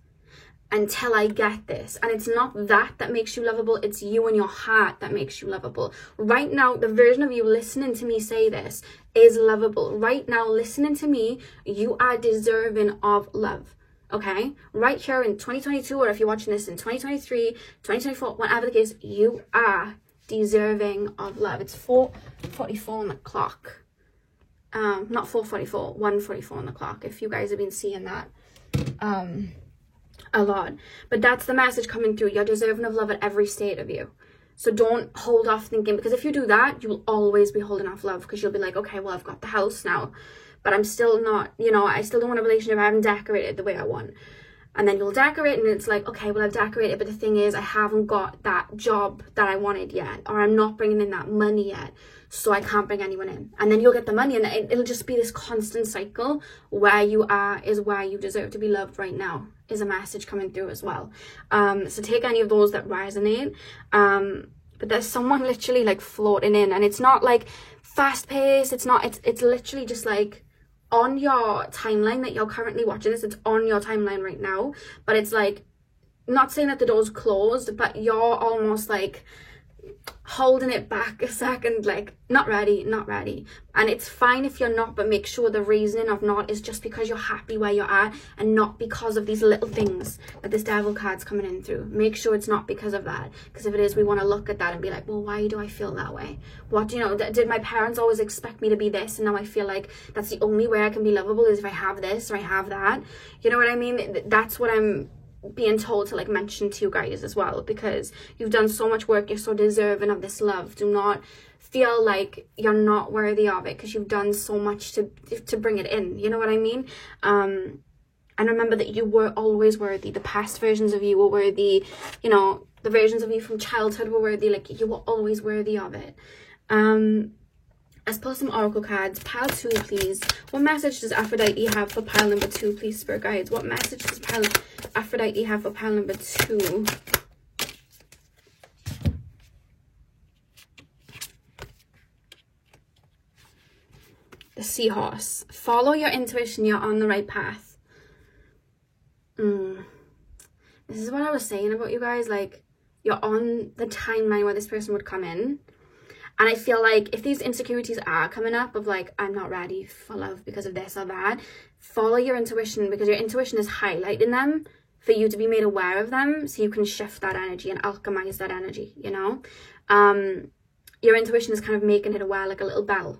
until I get this. And it's not that makes you lovable, it's you and your heart that makes you lovable. Right now, the version of you listening to me say this is lovable. Right now, listening to me, you are deserving of love. Okay? Right here in 2022, or if you're watching this in 2023, 2024, whatever the case, you are deserving of love. It's 4:44 on the clock. Not 4:44, 1:44 on the clock, if you guys have been seeing that a lot. But that's the message coming through. You're deserving of love at every state of you. So don't hold off thinking, because if you do that, you will always be holding off love, because you'll be like, okay, well, I've got the house now, but I'm still not, you know, I still don't want a relationship, I haven't decorated the way I want. And then you'll decorate, and it's like, okay, well, I've decorated, but the thing is, I haven't got that job that I wanted yet, or I'm not bringing in that money yet, so I can't bring anyone in. And then you'll get the money, and it'll just be this constant cycle. Where you are is where you deserve to be loved right now, is a message coming through as well. So take any of those that resonate. But there's someone literally like floating in, and it's not like fast paced, it's literally just like on your timeline that you're currently watching this. It's on your timeline right now, but it's like not saying that the door's closed, but you're almost like holding it back a second, like not ready. And it's fine if you're not, but make sure the reasoning of not is just because you're happy where you're at and not because of these little things that this devil card's coming in through. Make sure it's not because of that, because if it is, we want to look at that and be like, well, why do I feel that way? What, you know, did my parents always expect me to be this, and now I feel like that's the only way I can be lovable is if I have this or I have that? You know what I mean? That's what I'm being told to like mention to you guys as well, because you've done so much work, you're so deserving of this love. Do not feel like you're not worthy of it, because you've done so much to bring it in, you know what I mean? And remember that you were always worthy. The past versions of you were worthy, you know, the versions of you from childhood were worthy, like you were always worthy of it. Let's pull some oracle cards. Pile 2, please. What message does Aphrodite have for pile number 2, please, spirit guides? What message does Aphrodite have for pile number 2? The Seahorse. Follow your intuition. You're on the right path. This is what I was saying about you guys. Like, you're on the timeline where this person would come in. And I feel like if these insecurities are coming up of like, I'm not ready for love because of this or that, follow your intuition, because your intuition is highlighting them for you to be made aware of them, so you can shift that energy and alchemize that energy, you know? Your intuition is kind of making it aware like a little bell.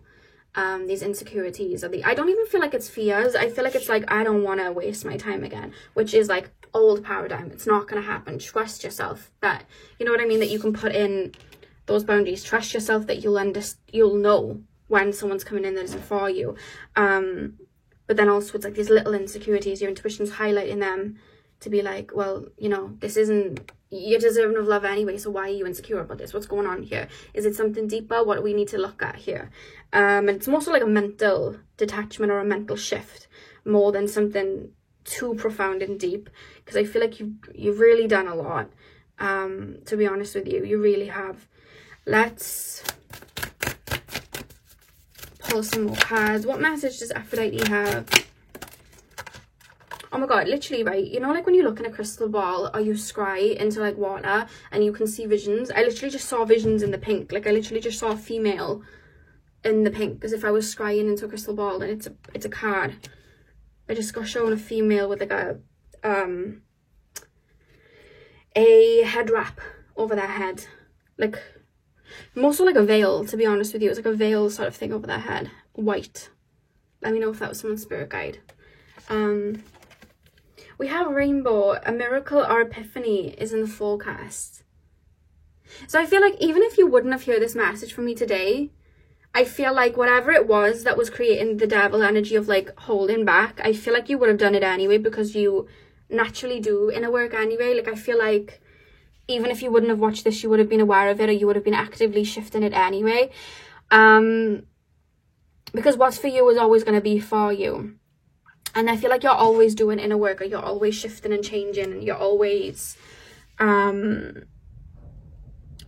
These insecurities or I don't even feel like it's fears. I feel like it's like, I don't want to waste my time again, which is like old paradigm. It's not going to happen. Trust yourself that, you know what I mean, that you can put in those boundaries. Trust yourself that you'll know when someone's coming in that isn't for you. But then also it's like these little insecurities, your intuition's highlighting them to be like, well, you know, this isn't, you're deserving of love anyway, so why are you insecure about this? What's going on here? Is it something deeper? What do we need to look at here? And it's more so like a mental detachment or a mental shift more than something too profound and deep, because I feel like you've really done a lot. To be honest with you, you really have. Let's pull some more cards. What message does Aphrodite have? Oh my god, literally, right? You know, like when you look in a crystal ball or you scry into like water and you can see visions. I literally just saw visions in the pink. Like I literally just saw a female in the pink, as if I was scrying into a crystal ball, and it's a card. I just got shown a female with like a head wrap over their head, like more so like a veil, to be honest with you. It's like a veil sort of thing over their head, white. Let me know if that was someone's spirit guide. We have rainbow, a miracle or epiphany is in the forecast. So I feel like even if you wouldn't have heard this message from me today, I feel like whatever it was that was creating the devil energy of like holding back, I feel like you would have done it anyway, because you naturally do inner work anyway. Like I feel like even if you wouldn't have watched this, you would have been aware of it, or you would have been actively shifting it anyway. Because what's for you is always going to be for you. And I feel like you're always doing inner work, or you're always shifting and changing, and you're always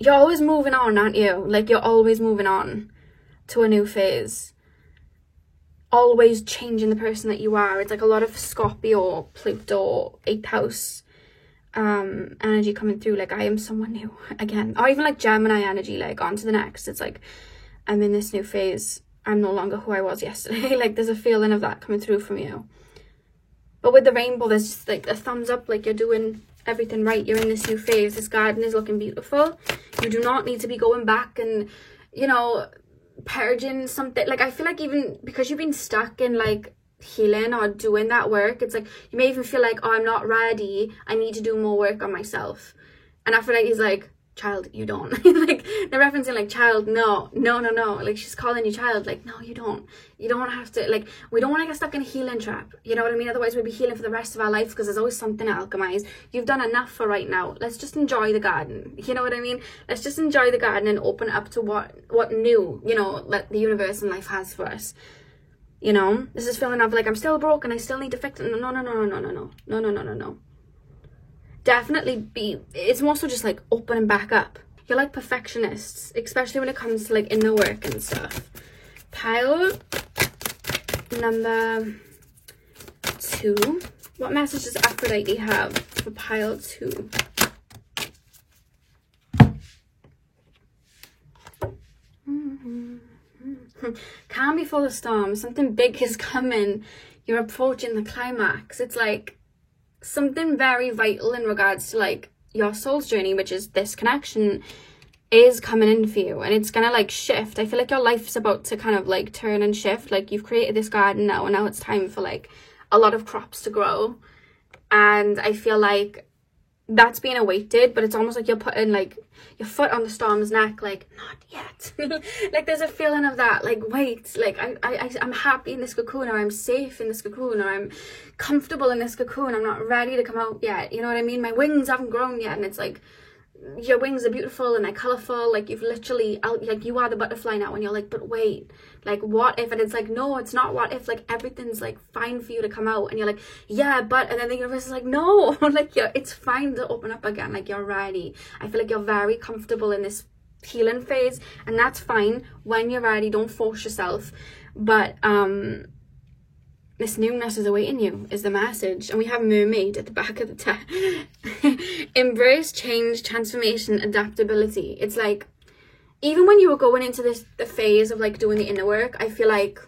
moving on, aren't you? Like you're always moving on to a new phase. Always changing the person that you are. It's like a lot of Scorpio, Pluto, 8th house energy coming through. Like I am someone new again, or even like Gemini energy, like on to the next. It's like I'm in this new phase. I'm no longer who I was yesterday. Like there's a feeling of that coming through from you. But with the rainbow, there's just like a thumbs up, like you're doing everything right. You're in this new phase. This garden is looking beautiful. You do not need to be going back and, you know, purging something. Like I feel like even because you've been stuck in like healing or doing that work, it's like you may even feel like, oh, I'm not ready. I need to do more work on myself. And Aphrodite's like, child, you don't. Like they're referencing like, child, no. Like she's calling you child. Like, no, you don't have to. Like, we don't want to get stuck in a healing trap, you know what I mean? Otherwise we'll be healing for the rest of our life, because there's always something to alchemize. You've done enough for right now. Let's just enjoy the garden, you know what I mean? Let's just enjoy the garden and open up to what new, you know, that the universe and life has for us. You know, this is feeling of like, I'm still broken, I still need to fix it. No. Definitely it's more so just like opening back up. You're like perfectionists, especially when it comes to like inner work and stuff. Pile number 2. What message does Aphrodite have for pile 2? Calm before the storm. Something big is coming. You're approaching the climax. It's like something very vital in regards to like your soul's journey, which is this connection, is coming in for you, and it's gonna like shift. I feel like your life's about to kind of like turn and shift. Like you've created this garden now, and now it's time for like a lot of crops to grow, and I feel like that's being awaited, but it's almost like you're putting like your foot on the storm's neck, like not yet. Like there's a feeling of that, like wait, like I'm happy in this cocoon, or I'm safe in this cocoon, or I'm comfortable in this cocoon, I'm not ready to come out yet, you know what I mean? My wings haven't grown yet. And it's like, your wings are beautiful and they're colorful, like you've literally like you are the butterfly now, and you're like, but wait, like what if? And it's like, no, it's not what if, like everything's like fine for you to come out, and you're like, yeah, but, and then the universe is like, no, like it's fine to open up again, like you're ready. I feel like you're very comfortable in this healing phase, and that's fine. When you're ready, don't force yourself, but this newness is awaiting you is the message. And we have mermaid at the back of the deck. Embrace change, transformation, adaptability. It's like, even when you were going into the phase of like doing the inner work, I feel like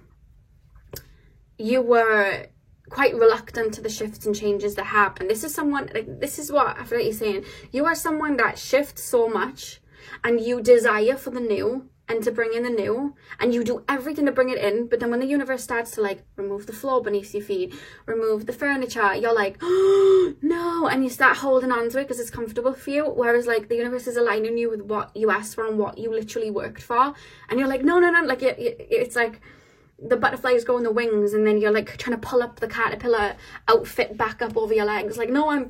you were quite reluctant to the shifts and changes that happen. This is someone, like, this is what I feel like you're saying. You are someone that shifts so much, and you desire for the new and to bring in the new, and you do everything to bring it in, but then when the universe starts to like remove the floor beneath your feet, remove the furniture, you're like, oh no, and you start holding on to it because it's comfortable for you, whereas like the universe is aligning you with what you asked for and what you literally worked for, and you're like, no, like it's like the butterflies go in the wings, and then you're like trying to pull up the caterpillar outfit back up over your legs, like no, I'm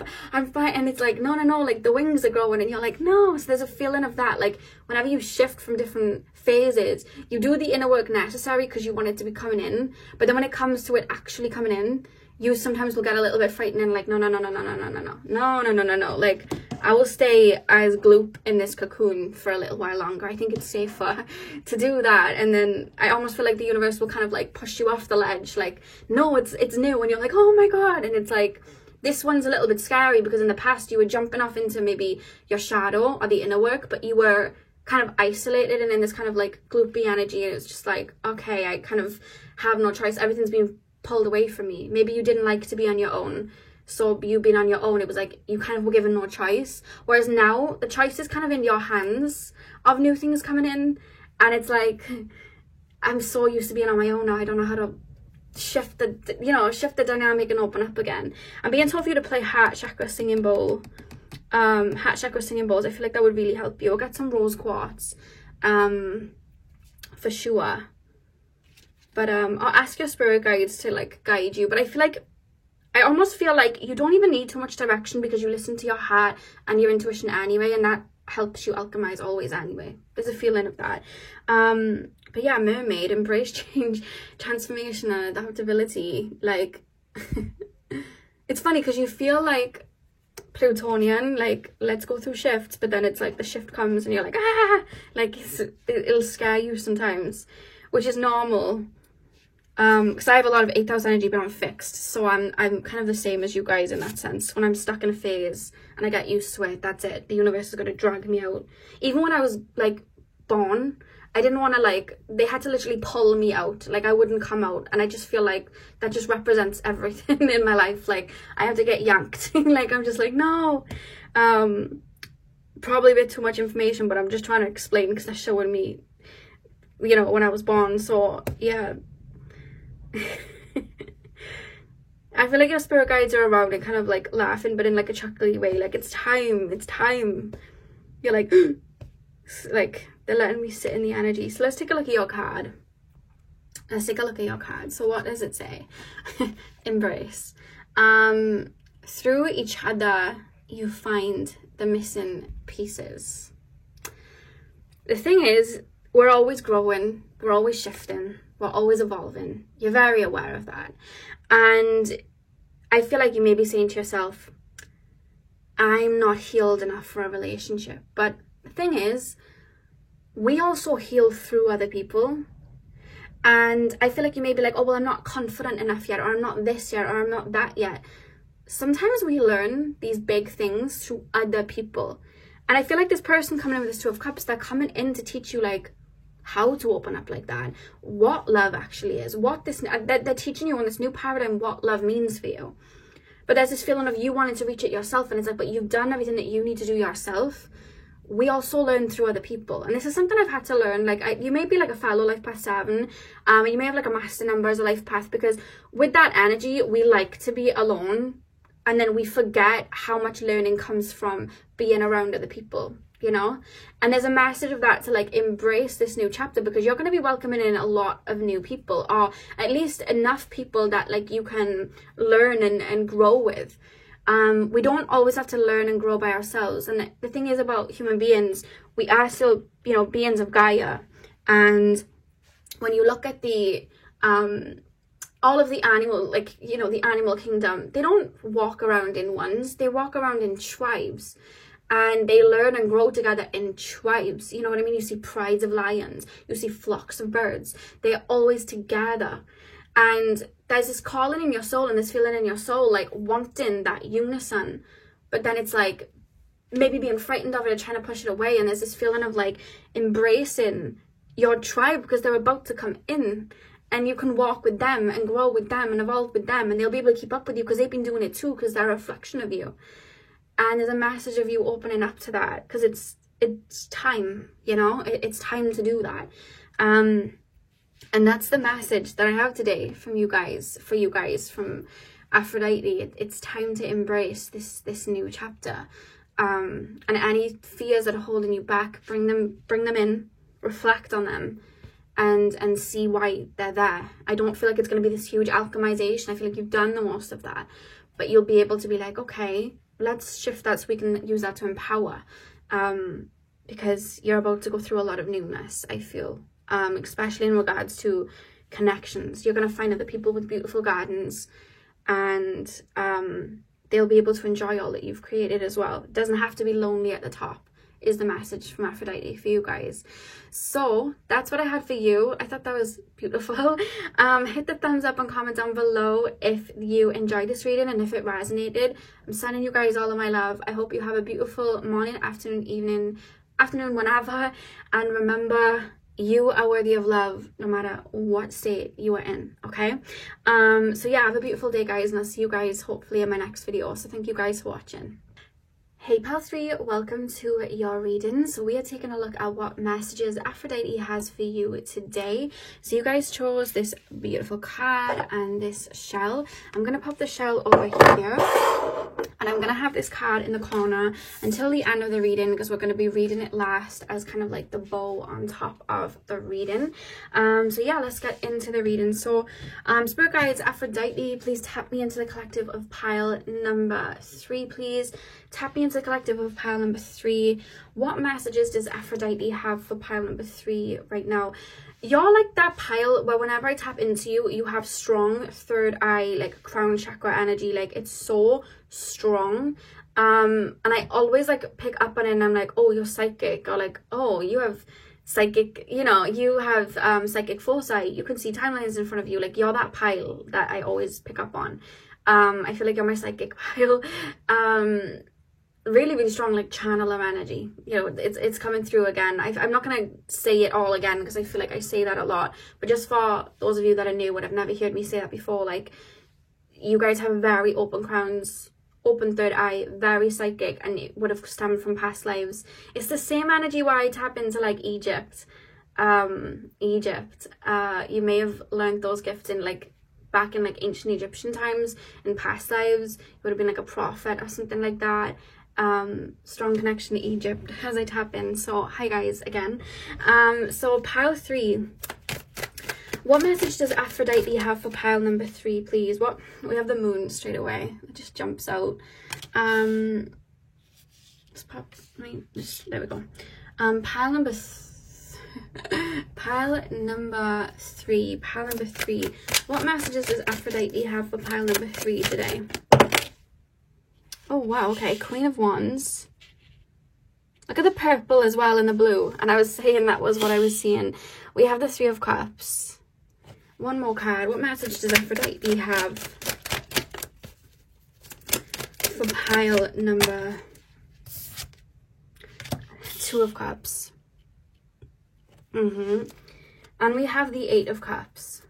fine, and it's like no, like the wings are growing, and you're like no. So there's a feeling of that, like whenever you shift from different phases, you do the inner work necessary because you want it to be coming in, but then when it comes to it actually coming in, you sometimes will get a little bit frightened and like no, like I will stay as gloop in this cocoon for a little while longer. I think it's safer to do that. And then I almost feel like the universe will kind of like push you off the ledge, like no, it's new, and you're like, oh my god. And it's like, this one's a little bit scary because in the past you were jumping off into maybe your shadow or the inner work, but you were kind of isolated and in this kind of like gloopy energy, and it's just like, okay, I kind of have no choice, everything's being pulled away from me. Maybe you didn't like to be on your own, so you being on your own, it was like you kind of were given no choice, whereas now the choice is kind of in your hands of new things coming in, and it's like, I'm so used to being on my own now, I don't know how to shift the dynamic and open up again. I'm being told for you to play heart chakra singing bowl. Heart chakra singing bowls, I feel like that would really help you. I'll get some rose quartz for sure, but I'll ask your spirit guides to like guide you. But I almost feel like you don't even need too much direction because you listen to your heart and your intuition anyway, and that helps you alchemize always anyway. There's a feeling of that. But yeah, mermaid, embrace change, transformation, and adaptability. Like it's funny because you feel like Plutonian, like let's go through shifts, but then it's like the shift comes and you're like, ah, like it'll scare you sometimes, which is normal. Because I have a lot of 8th house energy, but I'm fixed, so I'm kind of the same as you guys in that sense. When I'm stuck in a phase and I get used to it, that's it. The universe is going to drag me out. Even when I was like born, I didn't want to, like, they had to literally pull me out, like I wouldn't come out, and I just feel like that just represents everything in my life. Like I have to get yanked. Like I'm just like, no. Probably a bit too much information, but I'm just trying to explain because they're showing me, you know, when I was born. So yeah. I feel like your spirit guides are around and kind of like laughing, but in like a chuckly way, like it's time. You're like like they're letting me sit in the energy. So let's take a look at your card. So what does it say? Embrace. Through each other you find the missing pieces. The thing is, we're always growing, we're always shifting, we're always evolving. You're very aware of that. And I feel like you may be saying to yourself, I'm not healed enough for a relationship. But the thing is, we also heal through other people. And I feel like you may be like, oh, well, I'm not confident enough yet, or I'm not this yet, or I'm not that yet. sometimes we learn these big things through other people. And I feel like this person coming in with this Two of Cups, they're coming in to teach you like how to open up like that, what love actually is, what this, they're teaching you on this new paradigm what love means for you. But there's this feeling of you wanting to reach it yourself, and it's like, but you've done everything that you need to do yourself. We also learn through other people, and this is something I've had to learn. Like, you may be like a fellow life path 7, and you may have like a master number as a life path, because with that energy we like to be alone, and then we forget how much learning comes from being around other people, you know. And there's a message of that, to like embrace this new chapter, because you're going to be welcoming in a lot of new people, or at least enough people that like you can learn and grow with. We don't always have to learn and grow by ourselves. And the thing is about human beings, we are still, you know, beings of Gaia. And when you look at the all of the animal, like, you know, the animal kingdom, they don't walk around in ones, they walk around in tribes, and they learn and grow together in tribes. You know what I mean? You see prides of lions, you see flocks of birds, they're always together. And there's this calling in your soul and this feeling in your soul, like wanting that unison, but then it's like maybe being frightened of it or trying to push it away. And there's this feeling of like embracing your tribe, because they're about to come in, and you can walk with them and grow with them and evolve with them, and they'll be able to keep up with you because they've been doing it too, because they're a reflection of you. And there's a message of you opening up to that, because it's time, you know, it's time to do that. And that's the message that I have today from you guys, for you guys, from Aphrodite. It's time to embrace this new chapter. And any fears that are holding you back, bring them in, reflect on them, and see why they're there. I don't feel like it's going to be this huge alchemization. I feel like you've done the most of that, but you'll be able to be like, okay, let's shift that so we can use that to empower, because you're about to go through a lot of newness, I feel, especially in regards to connections. You're going to find other people with beautiful gardens, and they'll be able to enjoy all that you've created as well. It doesn't have to be lonely at the top, is the message from Aphrodite for you guys. So that's what I had for you. I thought that was beautiful. Hit the thumbs up and comment down below if you enjoyed this reading and if it resonated. I'm sending you guys all of my love. I hope you have a beautiful morning, afternoon, evening, whenever. And remember, you are worthy of love no matter what state you are in, okay? So yeah, have a beautiful day, guys, and I'll see you guys hopefully in my next video. So thank you guys for watching. Hey Pal 3, welcome to your reading. So we are taking a look at what messages Aphrodite has for you today. So you guys chose this beautiful card and this shell. I'm going to pop the shell over here, and I'm going to have this card in the corner until the end of the reading, because we're going to be reading it last as kind of like the bow on top of the reading. So yeah, let's get into the reading. So Spirit Guides, Aphrodite, please tap me into the collective of pile number 3, please. Tap me into the collective of pile number 3. What messages does Aphrodite have for pile number 3 right now? You're like that pile where whenever I tap into you, you have strong third eye, like crown chakra energy. Like, it's so strong. And I always like pick up on it, and I'm like, oh, you're psychic, or like, oh, you have psychic, you know, you have psychic foresight. You can see timelines in front of you. Like, you're that pile that I always pick up on. I feel like you're my psychic pile. Really, really strong, like, channeler energy. You know, it's coming through again. I'm not going to say it all again, because I feel like I say that a lot. But just for those of you that are new and have never heard me say that before, like, you guys have very open crowns, open third eye, very psychic, and it would have stemmed from past lives. It's the same energy where I tap into, like, Egypt. You may have learned those gifts in, like, back in, like, ancient Egyptian times, in past lives. You would have been like a prophet or something like that. Strong connection to Egypt as I tap in. So hi guys again. So pile 3, what message does Aphrodite have for pile number 3, please? What, we have the moon straight away, it just jumps out. Let's pop, there we go. Pile number 3, what messages does Aphrodite have for pile number 3 today? Oh wow, okay, Queen of Wands. Look at the purple as well and the blue, and I was saying that was what I was seeing. We have the 3 of Cups. One more card. What message does Aphrodite have for pile number 2 of Cups. And we have the 8 of Cups.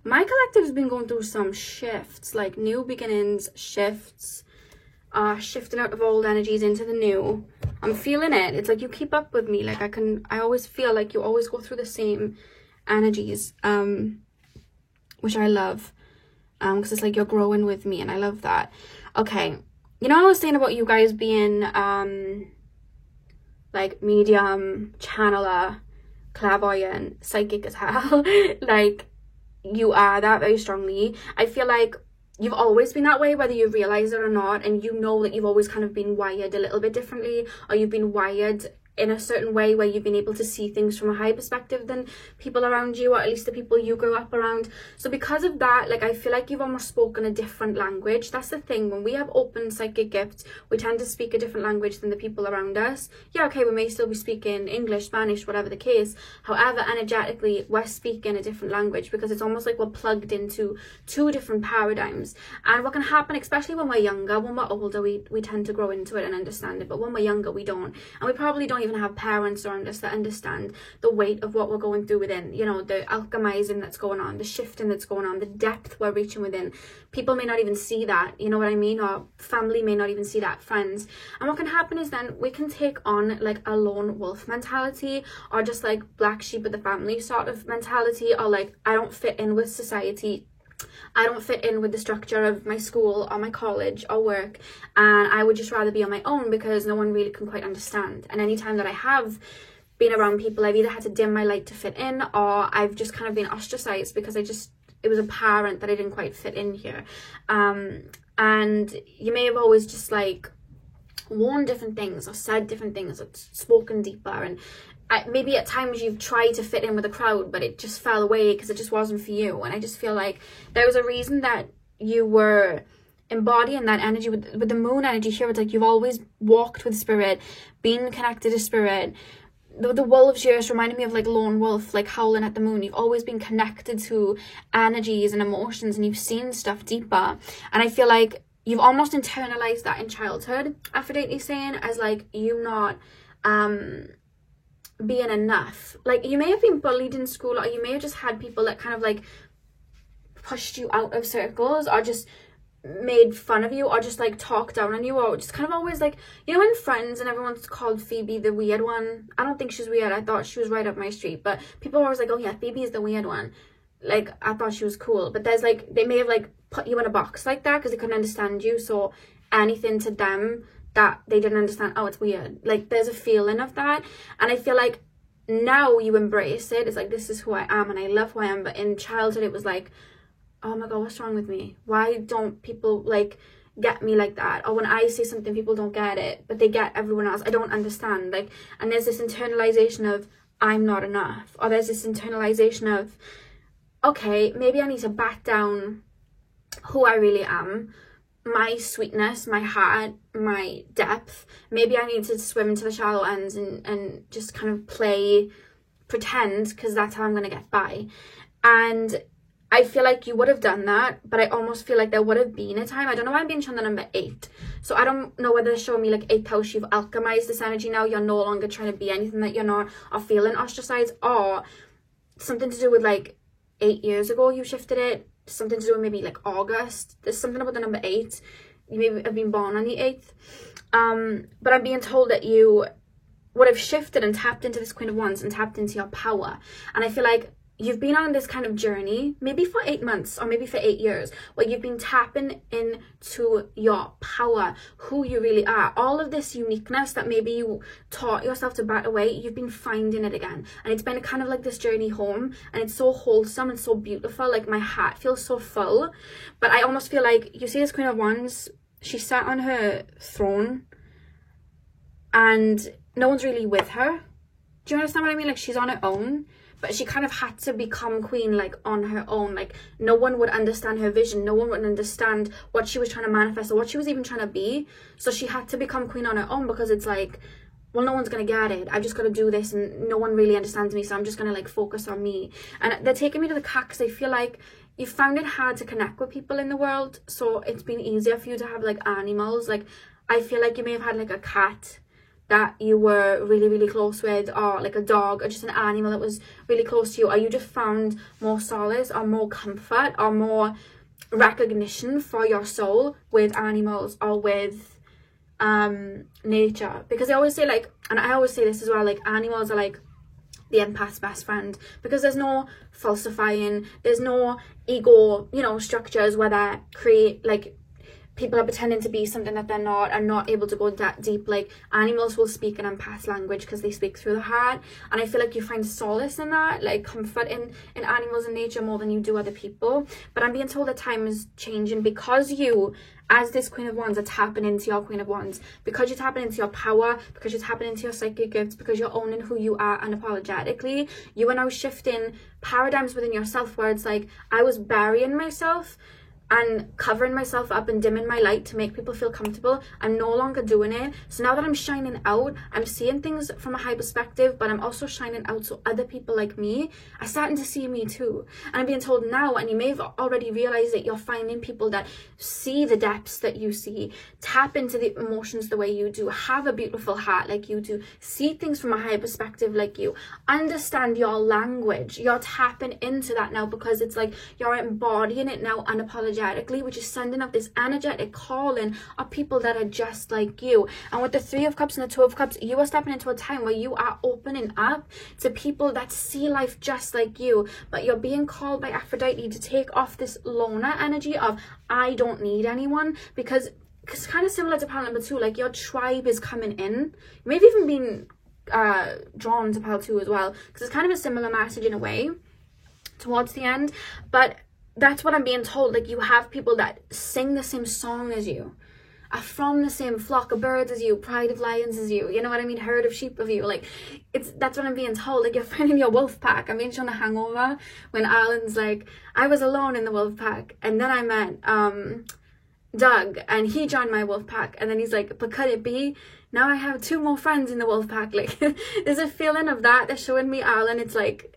My collective has been going through some shifts, like new beginnings, shifts, shifting out of old energies into the new. I'm feeling it. It's like you keep up with me. Like I always feel like you always go through the same energies, which I love, because it's like you're growing with me, and I love that. Okay, you know, I was saying about you guys being like medium, channeler, clairvoyant, psychic as hell. Like, you are that very strongly. I feel like you've always been that way, whether you realize it or not, and you know that you've always kind of been wired a little bit differently, or you've been wired in a certain way where you've been able to see things from a higher perspective than people around you, or at least the people you grew up around. So because of that, like, I feel like you've almost spoken a different language. That's the thing, when we have open psychic gifts, we tend to speak a different language than the people around us. Yeah, okay, we may still be speaking English, Spanish, whatever the case. However, energetically, we're speaking a different language, because it's almost like we're plugged into 2 different paradigms. And what can happen, especially when we're younger, when we're older, we tend to grow into it and understand it, but when we're younger, we don't. And we probably don't even have parents around us that understand the weight of what we're going through within, you know, the alchemizing that's going on, the shifting that's going on, the depth we're reaching within. People may not even see that, you know what I mean, or family may not even see that, friends. And what can happen is then we can take on like a lone wolf mentality, or just like black sheep of the family sort of mentality, or like, I don't fit in with society, I don't fit in with the structure of my school or my college or work, and I would just rather be on my own because no one really can quite understand. And anytime that I have been around people, I've either had to dim my light to fit in, or I've just kind of been ostracized because it was apparent that I didn't quite fit in here. And you may have always just like worn different things, or said different things, or spoken deeper, and maybe at times you've tried to fit in with a crowd, but it just fell away because it just wasn't for you. And I just feel like there was a reason that you were embodying that energy with the moon energy here. It's like you've always walked with spirit, been connected to spirit. The wolves here just reminded me of like lone wolf, like howling at the moon. You've always been connected to energies and emotions, and you've seen stuff deeper. And I feel like you've almost internalized that in childhood, Aphrodite saying, as like you not being enough. Like, you may have been bullied in school, or you may have just had people that kind of like pushed you out of circles, or just made fun of you, or just like talked down on you, or just kind of always like, you know, in Friends and everyone's called Phoebe the weird one. I don't think she's weird, I thought she was right up my street, but people are always like, oh yeah, Phoebe is the weird one. Like, I thought she was cool, but there's like, they may have like put you in a box like that because they couldn't understand you, so anything to them that they didn't understand, oh, it's weird. Like, there's a feeling of that, and I feel like now you embrace it. It's like, this is who I am, and I love who I am. But in childhood, it was like, oh my god, what's wrong with me? Why don't people like get me like that? Or when I say something, people don't get it, but they get everyone else. I don't understand. Like, and there's this internalization of I'm not enough, or there's this internalization of, okay, maybe I need to back down who I really am, my sweetness, my heart, my depth. Maybe I need to swim into the shallow ends and just kind of pretend, because that's how I'm going to get by. And I feel like you would have done that, but I almost feel like there would have been a time, I don't know why I'm being shown the number 8, so I don't know whether they're showing me like 8th house, you've alchemized this energy now, you're no longer trying to be anything that you're not, or feeling ostracized, or something to do with like 8 years ago you shifted it, something to do with maybe like August. There's something about the number 8, you may have been born on the 8th, but I'm being told that you would have shifted and tapped into this Queen of Wands and tapped into your power. And I feel like you've been on this kind of journey, maybe for 8 months or maybe for 8 years, where you've been tapping into your power, who you really are. All of this uniqueness that maybe you taught yourself to bat away, you've been finding it again. And it's been kind of like this journey home, and it's so wholesome and so beautiful. Like, my heart feels so full. But I almost feel like, you see this Queen of Wands, she sat on her throne and no one's really with her. Do you understand what I mean? Like, she's on her own. But she kind of had to become queen, like, on her own. Like, no one would understand her vision. No one would understand what she was trying to manifest or what she was even trying to be. So she had to become queen on her own, because it's like, well, no one's gonna get it, I've just got to do this, and no one really understands me, so I'm just gonna like focus on me. And they're taking me to the cat because they feel like you found it hard to connect with people in the world, so it's been easier for you to have like animals. Like I feel like you may have had like a cat that you were really, really close with, or like a dog, or just an animal that was really close to you, or you just found more solace or more comfort or more recognition for your soul with animals or with nature. Because they always say like, and I always say this as well, like animals are like the empath's best friend, because there's no falsifying, there's no ego, you know, structures where they create like people are pretending to be something that they're not and not able to go that deep. Like animals will speak an empath language because they speak through the heart, and I feel like you find solace in that, like comfort in animals and nature more than you do other people. But I'm being told that time is changing because you, as this Queen of Wands, are tapping into your Queen of Wands, because you're tapping into your power, because you're tapping into your psychic gifts, because you're owning who you are unapologetically. You are now shifting paradigms within yourself where it's like, I was burying myself and covering myself up and dimming my light to make people feel comfortable. I'm no longer doing it. So now that I'm shining out, I'm seeing things from a high perspective, but I'm also shining out so other people like me are starting to see me too. And I'm being told now, and you may have already realized that, you're finding people that see the depths that you see, tap into the emotions the way you do, have a beautiful heart like you do, see things from a higher perspective like you, understand your language. You're tapping into that now because it's like you're embodying it now unapologetically, which is sending up this energetic calling of people that are just like you. And with the Three of Cups and the Two of Cups, you are stepping into a time where you are opening up to people that see life just like you, but you're being called by Aphrodite to take off this loner energy of I don't need anyone, because it's kind of similar to pile number 2, like your tribe is coming in. Maybe even been drawn to pile 2 as well, because it's kind of a similar message in a way towards the end. But that's what I'm being told. Like you have people that sing the same song as you, are from the same flock of birds as you, pride of lions as you, you know what I mean, herd of sheep of you. Like that's what I'm being told. Like you're finding your wolf pack. I'm being shown a Hangover when Alan's like, I was alone in the wolf pack, and then I met Doug and he joined my wolf pack, and then he's like, but could it be now I have 2 more friends in the wolf pack? Like there's a feeling of that. They're showing me, Alan, it's like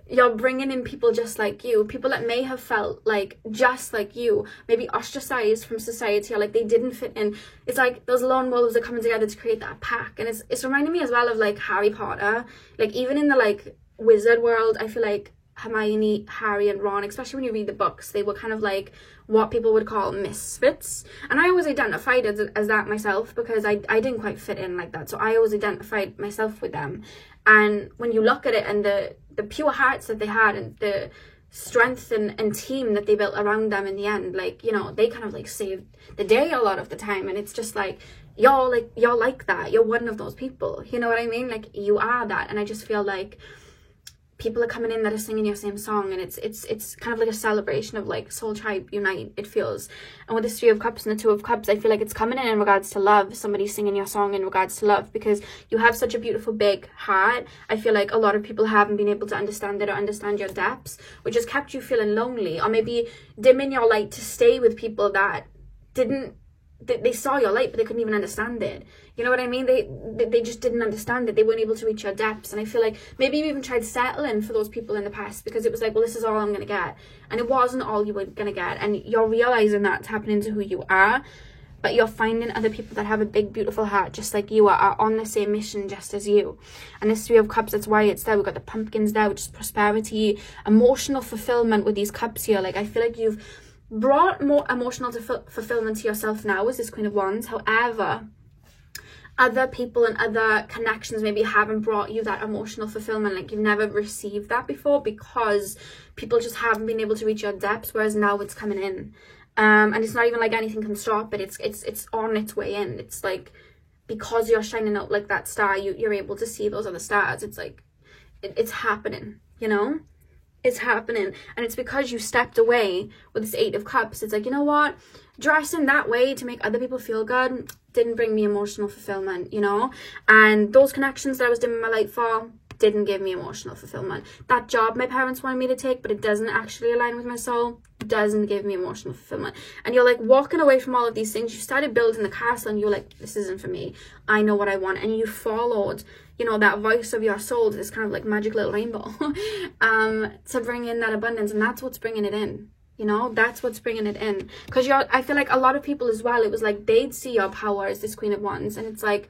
you're bringing in people just like you, people that may have felt like just like you, maybe ostracized from society, or like they didn't fit in. It's like those lone wolves are coming together to create that pack. And it's reminding me as well of like Harry Potter. Like even in the like wizard world, I feel like Hermione, Harry and Ron, especially when you read the books, they were kind of like what people would call misfits. And I always identified as that myself, because I didn't quite fit in like that. So I always identified myself with them. And when you look at it, and the pure hearts that they had, and the strength and team that they built around them in the end, like, you know, they kind of like saved the day a lot of the time. And it's just like you're like that. You're one of those people. You know what I mean? Like you are that. And I just feel like people are coming in that are singing your same song, and it's kind of like a celebration of like soul tribe unite, it feels. And with the Three of Cups and the Two of Cups, I feel like it's coming in regards to love. Somebody singing your song in regards to love, because you have such a beautiful big heart. I feel like a lot of people haven't been able to understand it or understand your depths, which has kept you feeling lonely, or maybe dimming your light to stay with people that didn't, they saw your light but they couldn't even understand it. You know what I mean? They just didn't understand it. They weren't able to reach your depths. And I feel like maybe you even tried settling for those people in the past, because it was like, well, this is all I'm going to get. And it wasn't all you were going to get. And you're realizing that's happening to who you are. But you're finding other people that have a big, beautiful heart, just like you are on the same mission, just as you. And this Three of Cups, that's why it's there. We've got the pumpkins there, which is prosperity, emotional fulfillment with these cups here. Like, I feel like you've brought more emotional fulfillment to yourself now as this Queen of Wands. However, other people and other connections maybe haven't brought you that emotional fulfillment. Like you've never received that before, because people just haven't been able to reach your depths, whereas now it's coming in. And it's not even like anything can stop it. It's on its way in. It's like, because you're shining out like that star, you're able to see those other stars. It's like it's happening, you know? It's happening. And it's because you stepped away with this Eight of Cups. It's like, you know what, dressing that way to make other people feel good didn't bring me emotional fulfillment, you know? And those connections that I was dimming my light for didn't give me emotional fulfillment. That job my parents wanted me to take, but it doesn't actually align with my soul, doesn't give me emotional fulfillment. And you're like walking away from all of these things. You started building the castle and you're like, this isn't for me. I know what I want. And you followed, you know, that voice of your soul to this kind of like magic little rainbow to bring in that abundance. And that's what's bringing it in. You know, that's what's bringing it in. Because I feel like a lot of people as well, it was like they'd see your power as this Queen of Wands, and it's like,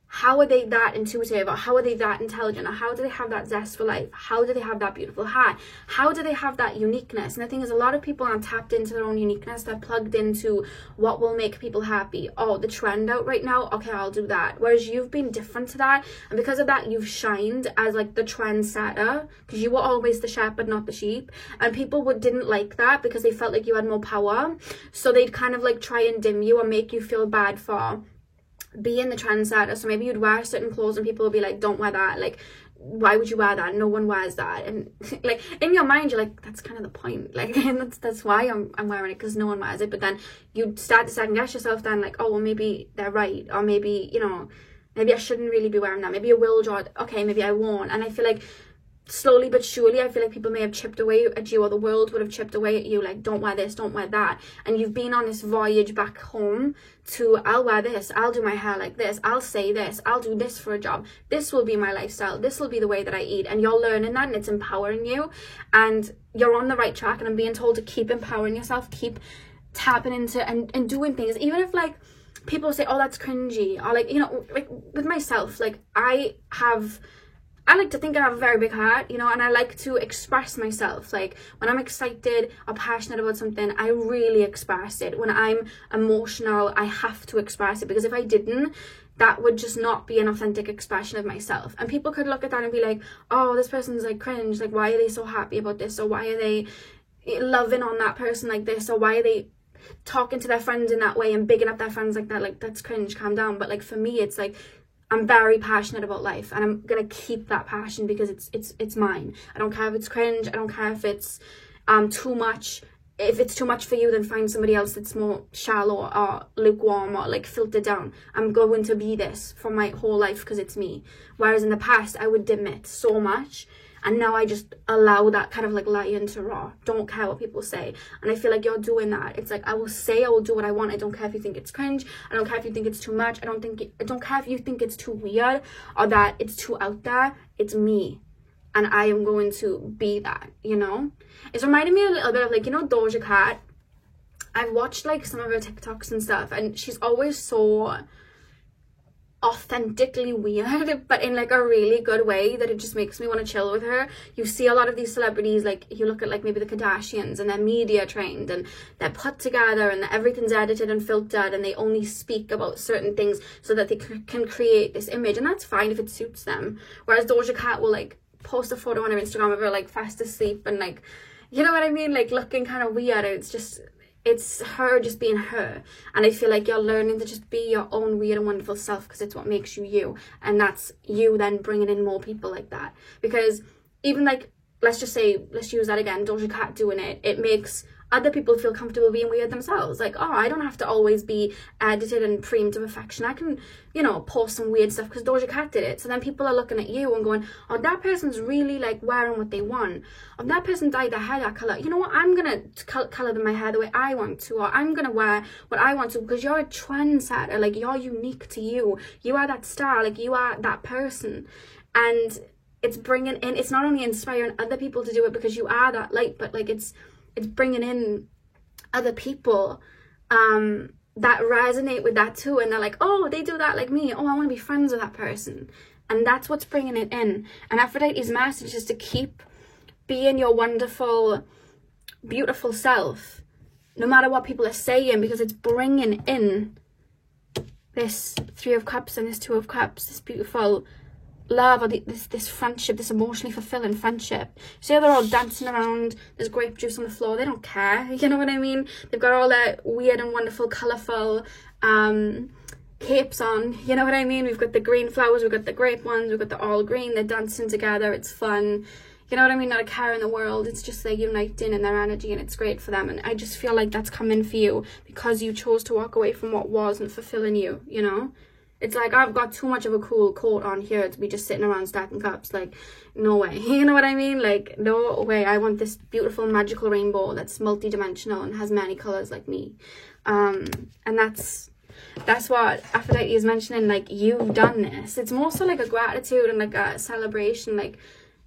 how are they that intuitive, or how are they that intelligent, or how do they have that zest for life? How do they have that beautiful heart? How do they have that uniqueness? And the thing is, a lot of people aren't tapped into their own uniqueness. They're plugged into what will make people happy. Oh, the trend out right now, okay, I'll do that. Whereas you've been different to that, and because of that, you've shined as like the trendsetter, because you were always the shepherd, not the sheep. And people didn't like that because they felt like you had more power, so they'd kind of like try and dim you or make you feel bad for being the trendsetter. So maybe you'd wear certain clothes and people would be like, don't wear that, like, why would you wear that? No one wears that. And like in your mind you're like, that's kind of the point, like, and that's why I'm wearing it, because no one wears it. But then you start to second guess yourself then, like, oh well, maybe they're right, or maybe, you know, maybe I shouldn't really be wearing that. Maybe I will draw it, okay, maybe I won't. And I feel like slowly but surely, I feel like people may have chipped away at you, or the world would have chipped away at you, like, don't wear this, don't wear that. And you've been on this voyage back home to, I'll wear this, I'll do my hair like this, I'll say this, I'll do this for a job, this will be my lifestyle, this will be the way that I eat. And you're learning that, and it's empowering you, and you're on the right track. And I'm being told to keep empowering yourself, keep tapping into and doing things, even if like people say, oh, that's cringy, or like, you know, like with myself, like I like to think I have a very big heart, you know, and I like to express myself. Like when I'm excited or passionate about something, I really express it. When I'm emotional, I have to express it, because if I didn't, that would just not be an authentic expression of myself. And people could look at that and be like, oh, this person's like cringe, like why are they so happy about this, or why are they loving on that person like this, or why are they talking to their friends in that way and bigging up their friends like that, like that's cringe, calm down. But like for me, it's like, I'm very passionate about life, and I'm gonna keep that passion because it's mine. I don't care if it's cringe, I don't care if it's too much. If it's too much for you, then find somebody else that's more shallow or lukewarm or like filtered down. I'm going to be this for my whole life because it's me. Whereas in the past, I would dim it so much, and now I just allow that kind of like lion to roar. Don't care what people say. And I feel like you're doing that. It's like, I will do what I want. I don't care if you think it's cringe. I don't care if you think it's too much. I don't care if you think it's too weird or that it's too out there. It's me. And I am going to be that, you know? It's reminding me a little bit of like, you know, Doja Cat. I've watched like some of her TikToks and stuff, and she's always so authentically weird, but in like a really good way that it just makes me want to chill with her. You see a lot of these celebrities, like you look at like maybe the Kardashians, and they're media trained and they're put together and everything's edited and filtered, and they only speak about certain things so that they can create this image, and that's fine if it suits them. Whereas Doja Cat will like post a photo on her Instagram of her like fast asleep and like, you know what I mean, like looking kind of weird. It's her just being her. And I feel like you're learning to just be your own weird and wonderful self, because it's what makes you you. And that's you then bringing in more people like that. Because even like, let's use that again, Doja Cat doing it, it makes other people feel comfortable being weird themselves. Like, oh, I don't have to always be edited and premed to perfection. I can, you know, post some weird stuff because Doja Cat did it. So then people are looking at you and going, oh, that person's really like wearing what they want. Or that person dyed their hair that colour. You know what? I'm going to colour my hair the way I want to. Or I'm going to wear what I want to, because you're a trendsetter. Like, you're unique to you. You are that star. Like, you are that person. And it's bringing in, it's not only inspiring other people to do it because you are that light, but like it's bringing in other people that resonate with that too, and they're like, oh, they do that like me, oh, I want to be friends with that person. And that's what's bringing it in. And Aphrodite's message is to keep being your wonderful, beautiful self, no matter what people are saying, because it's bringing in this Three of Cups and this Two of Cups, this beautiful love, or this friendship, this emotionally fulfilling friendship. So they're all dancing around, there's grape juice on the floor, they don't care, you know what I mean? They've got all their weird and wonderful colourful capes on, you know what I mean? We've got the green flowers, we've got the grape ones, we've got the all green, they're dancing together, it's fun, you know what I mean? Not a care in the world, it's just they're uniting in their energy, and it's great for them. And I just feel like that's coming for you because you chose to walk away from what wasn't fulfilling you, you know? It's like, I've got too much of a cool coat on here to be just sitting around stacking cups. Like, no way. You know what I mean? Like, no way. I want this beautiful magical rainbow that's multi-dimensional and has many colors like me. And that's what Aphrodite is mentioning. Like, you've done this. It's more so like a gratitude and like a celebration. Like,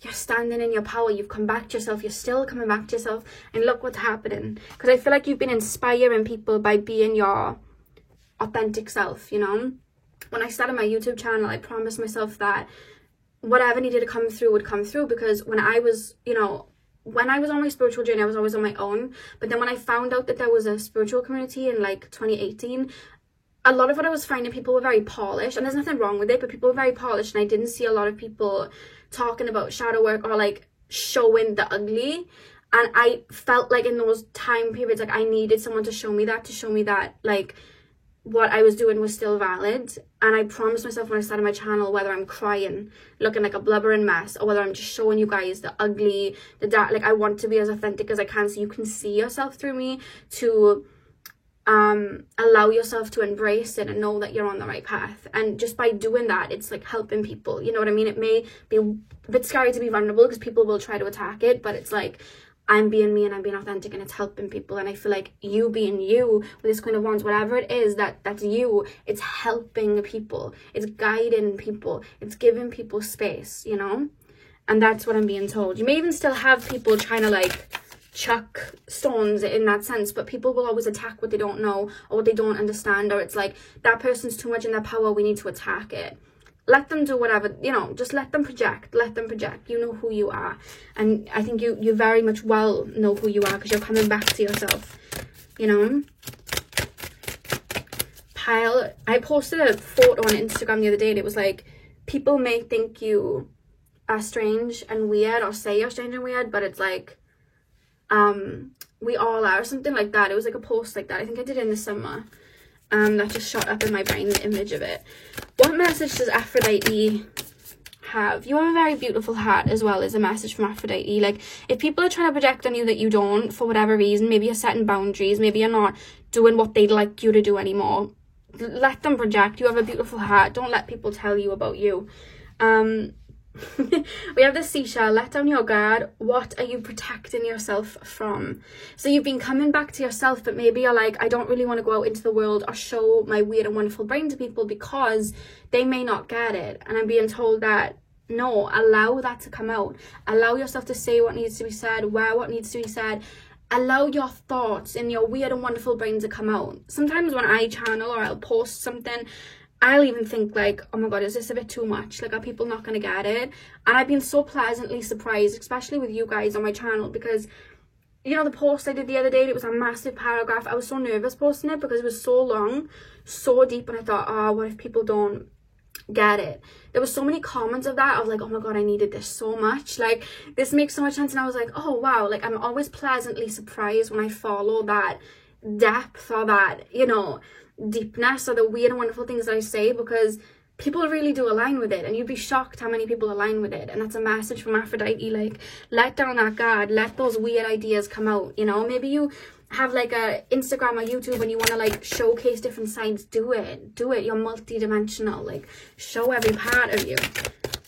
you're standing in your power. You've come back to yourself. You're still coming back to yourself. And look what's happening. Because I feel like you've been inspiring people by being your authentic self, you know? When I started my YouTube channel, I promised myself that whatever needed to come through would come through, because when I was, you know, when I was on my spiritual journey, I was always on my own. But then when I found out that there was a spiritual community in like 2018, a lot of what I was finding, people were very polished, and there's nothing wrong with it, but people were very polished, and I didn't see a lot of people talking about shadow work or like showing the ugly. And I felt like in those time periods, like I needed someone to show me that like what I was doing was still valid. And I promised myself when I started my channel, whether I'm crying, looking like a blubbering mess, or whether I'm just showing you guys the ugly, the dark, like I want to be as authentic as I can so you can see yourself through me, to allow yourself to embrace it and know that you're on the right path. And just by doing that, it's like helping people, you know what I mean? It may be a bit scary to be vulnerable because people will try to attack it, but it's like, I'm being me and I'm being authentic, and it's helping people. And I feel like you being you with this Queen of Wands, whatever it is that's you, it's helping people, it's guiding people, it's giving people space, you know? And that's what I'm being told. You may even still have people trying to like chuck stones in that sense, but people will always attack what they don't know or what they don't understand, or it's like that person's too much in their power, we need to attack it. Let them do whatever, you know, just let them project. You know who you are. And I think you very much well know who you are, because you're coming back to yourself, you know. Pile, I posted a photo on Instagram the other day, and it was like, people may think you are strange and weird, or say you're strange and weird, but it's like, we all are, or something like that. It was like a post like that. I think I did it in the summer. That just shot up in my brain, the image of it. What message does Aphrodite have? You have a very beautiful heart as well, as a message from Aphrodite. Like, if people are trying to project on you that you don't, for whatever reason, maybe you're setting boundaries, maybe you're not doing what they'd like you to do anymore, let them project. You have a beautiful heart. Don't let people tell you about you. We have the seashell. Let down your guard. What are you protecting yourself from? So you've been coming back to yourself, but maybe you're like, I don't really want to go out into the world or show my weird and wonderful brain to people because they may not get it. And I'm being told that no, allow that to come out. Allow yourself to say what needs to be said, wear what needs to be said. Allow your thoughts in your weird and wonderful brain to come out. Sometimes when I channel or I'll post something, I'll even think like, oh my god, is this a bit too much? Like, are people not going to get it? And I've been so pleasantly surprised, especially with you guys on my channel, because, you know, the post I did the other day, it was a massive paragraph. I was so nervous posting it because it was so long, so deep, and I thought, oh, what if people don't get it? There were so many comments of that. I was like, oh my god, I needed this so much. Like, this makes so much sense. And I was like, oh wow, like, I'm always pleasantly surprised when I follow that depth or that, you know, deepness or the weird and wonderful things that I say, because people really do align with it, and you'd be shocked how many people align with it. And that's a message from Aphrodite. Like, let down that guard, let those weird ideas come out, you know. Maybe you have like a Instagram or YouTube and you want to like showcase different sides. Do it. You're multi-dimensional. Like, show every part of you.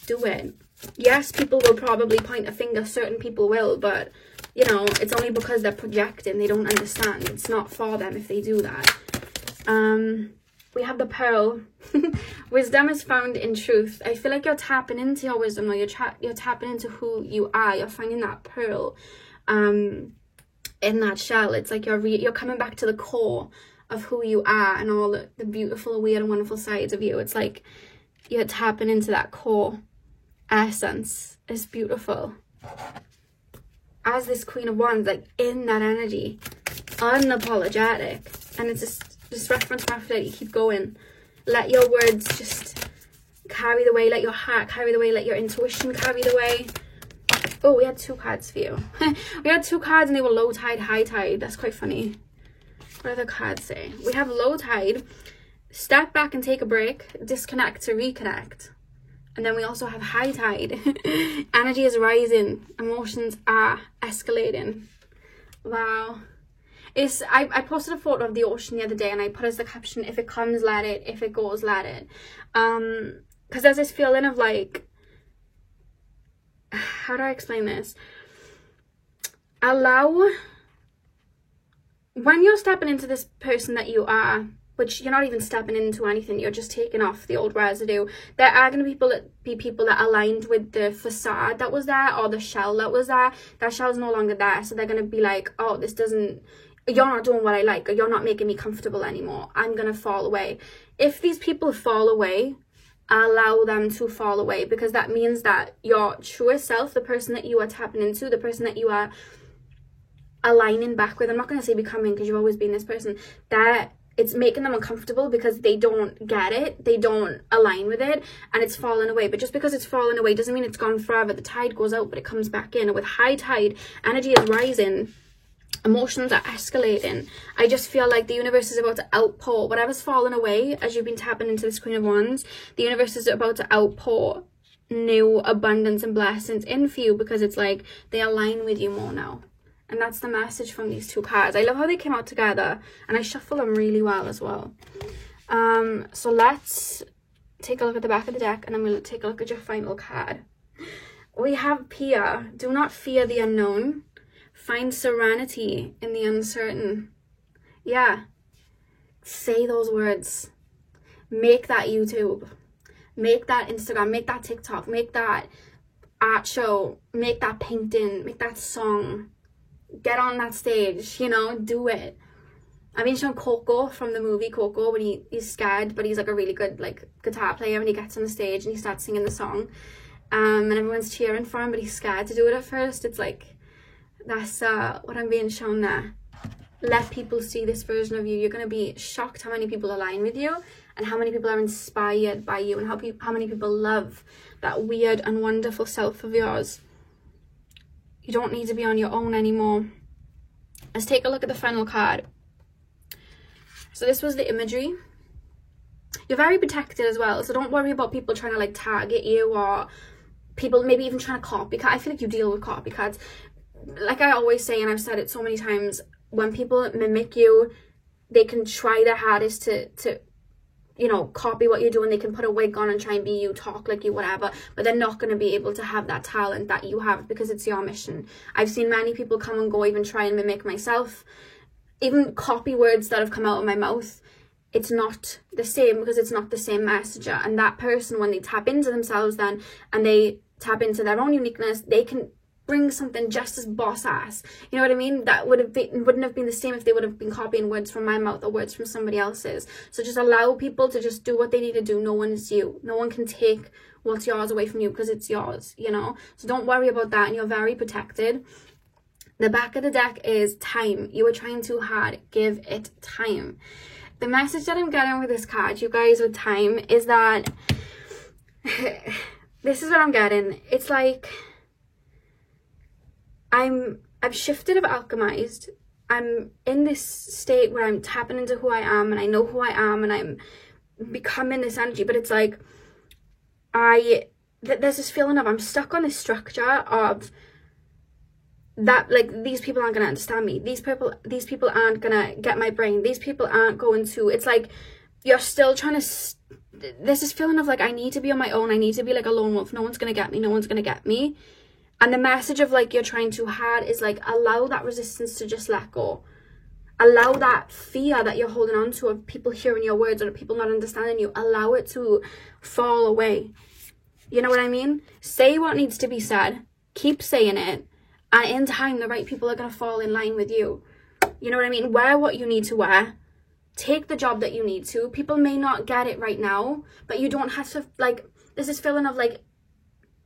Do it. Yes, people will probably point a finger, certain people will, but you know, it's only because they're projecting, they don't understand. It's not for them if they do that. We have the pearl. Wisdom is found in truth. I feel like you're tapping into your wisdom, or you're tapping into who you are. You're finding that pearl in that shell. It's like you're coming back to the core of who you are and all the beautiful, weird and wonderful sides of you. It's like you're tapping into that core essence. It's beautiful. As this Queen of Wands, like in that energy, unapologetic. And it's just reference to Aphrodite. Keep going. Let your words just carry the way. Let your heart carry the way. Let your intuition carry the way. Oh, we had two cards for you. We had two cards and they were low tide, high tide. That's quite funny. What do the cards say? We have low tide. Step back and take a break. Disconnect to reconnect. And then we also have high tide. Energy is rising. Emotions are escalating. Wow. I posted a photo of the ocean the other day, and I put as the caption, if it comes, let it, if it goes, let it. Because there's this feeling of like, how do I explain this? When you're stepping into this person that you are, which you're not even stepping into anything, you're just taking off the old residue, there are going to be people that aligned with the facade that was there, or the shell that was there. That shell's no longer there, so they're going to be like, oh, you're not doing what I like, or you're not making me comfortable anymore, I'm going to fall away. If these people fall away, allow them to fall away, because that means that your truest self, the person that you are tapping into, the person that you are aligning back with, I'm not going to say becoming, because you've always been this person, that it's making them uncomfortable because they don't get it, they don't align with it, and it's falling away. But just because it's fallen away doesn't mean it's gone forever. The tide goes out, but it comes back in, and with high tide, energy is rising, emotions are escalating. I just feel like the universe is about to outpour whatever's fallen away as you've been tapping into this Queen of Wands. The universe is about to outpour new abundance and blessings in for you, because it's like they align with you more now. And that's the message from these two cards. I love how they came out together, and I shuffle them really well as well. So let's take a look at the back of the deck, and then we'll take a look at your final card. We have Pia. Do not fear the unknown. Find serenity in the uncertain. Yeah. Say those words. Make that YouTube. Make that Instagram. Make that TikTok. Make that art show. Make that painting. Make that song. Get on that stage, you know, do it. I mean, shown Coco from the movie Coco, when he's scared, but he's like a really good like guitar player, and he gets on the stage and he starts singing the song, and everyone's cheering for him, but he's scared to do it at first. It's like, that's what I'm being shown there. Let people see this version of you. You're going to be shocked how many people align with you, and how many people are inspired by you, and how many people love that weird and wonderful self of yours. You don't need to be on your own anymore. Let's take a look at the final card. So this was the imagery. You're very protected as well, so don't worry about people trying to like target you, or people maybe even trying to copycat. I feel like you deal with copycats. Like I always say, and I've said it so many times, when people mimic you, they can try their hardest to you know, copy what you're doing. They can put a wig on and try and be you, talk like you, whatever, but they're not going to be able to have that talent that you have, because it's your mission. I've seen many people come and go, even try and mimic myself, even copy words that have come out of my mouth. It's not the same, because it's not the same messenger. And that person, when they tap into themselves then, and they tap into their own uniqueness, they can bring something just as boss ass. You know what I mean? That wouldn't have been the same if they would have been copying words from my mouth or words from somebody else's. So just allow people to just do what they need to do. No one is you. No one can take what's yours away from you, because it's yours, you know? So don't worry about that, and you're very protected. The back of the deck is time. You are trying too hard. Give it time. The message that I'm getting with this card, you guys, with time, is that this is what I'm getting. It's like I've shifted, I've alchemized. I'm in this state where I'm tapping into who I am, and I know who I am, and I'm becoming this energy. But it's like there's this feeling of I'm stuck on this structure of that, like, these people aren't going to understand me. These people aren't going to get my brain. These people aren't going to, it's like you're still trying to, there's this feeling of like, I need to be on my own. I need to be like a lone wolf. No one's going to get me. No one's going to get me. And the message of like you're trying too hard is like, allow that resistance to just let go. Allow that fear that you're holding on to of people hearing your words or people not understanding you, allow it to fall away. You know what I mean? Say what needs to be said. Keep saying it. And in time, the right people are going to fall in line with you. You know what I mean? Wear what you need to wear. Take the job that you need to. People may not get it right now, but you don't have to, like, there's this feeling of like,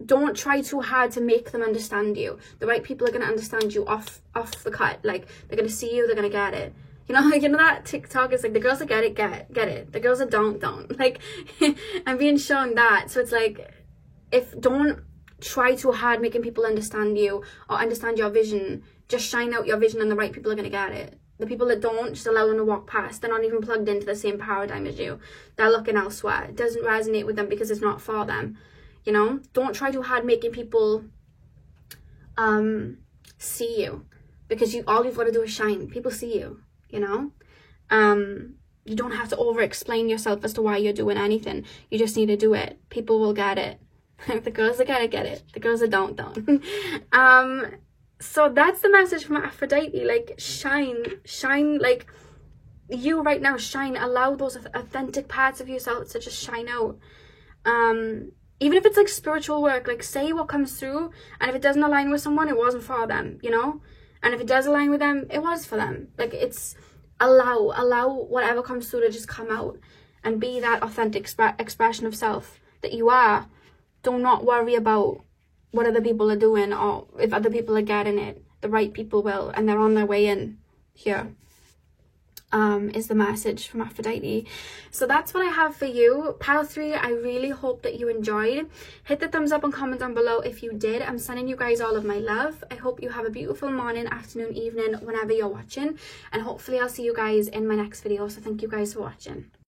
don't try too hard to make them understand you. The right people are going to understand you off the cut. Like, they're going to see you, they're going to get it. You know, like, you know that TikTok is like, the girls that get it, get it. The girls that don't. Like, I'm being shown that. So it's like, don't try too hard making people understand you or understand your vision. Just shine out your vision and the right people are going to get it. The people that don't, just allow them to walk past. They're not even plugged into the same paradigm as you. They're looking elsewhere. It doesn't resonate with them because it's not for them. You know, don't try too hard making people see you. because all you've got to do is shine. People see you, you know. You don't have to over explain yourself as to why you're doing anything. You just need to do it. People will get it. The girls that get it. The girls that don't. So that's the message from Aphrodite. Like, shine, like, you right now, shine. Allow those authentic parts of yourself to just shine out. Even if it's like spiritual work, like, say what comes through, and if it doesn't align with someone, it wasn't for them, you know. And if it does align with them, it was for them. Like, it's allow whatever comes through to just come out and be that authentic expression of self that you are. Do not worry about what other people are doing, or if other people are getting it. The right people will, and they're on their way in here. Is the message from Aphrodite. So that's what I have for you, Pile 3. I really hope that you enjoyed. Hit the thumbs up and comment down below if you did. I'm sending you guys all of my love. I hope you have a beautiful morning, afternoon, evening, whenever you're watching, and hopefully I'll see you guys in my next video. So thank you guys for watching.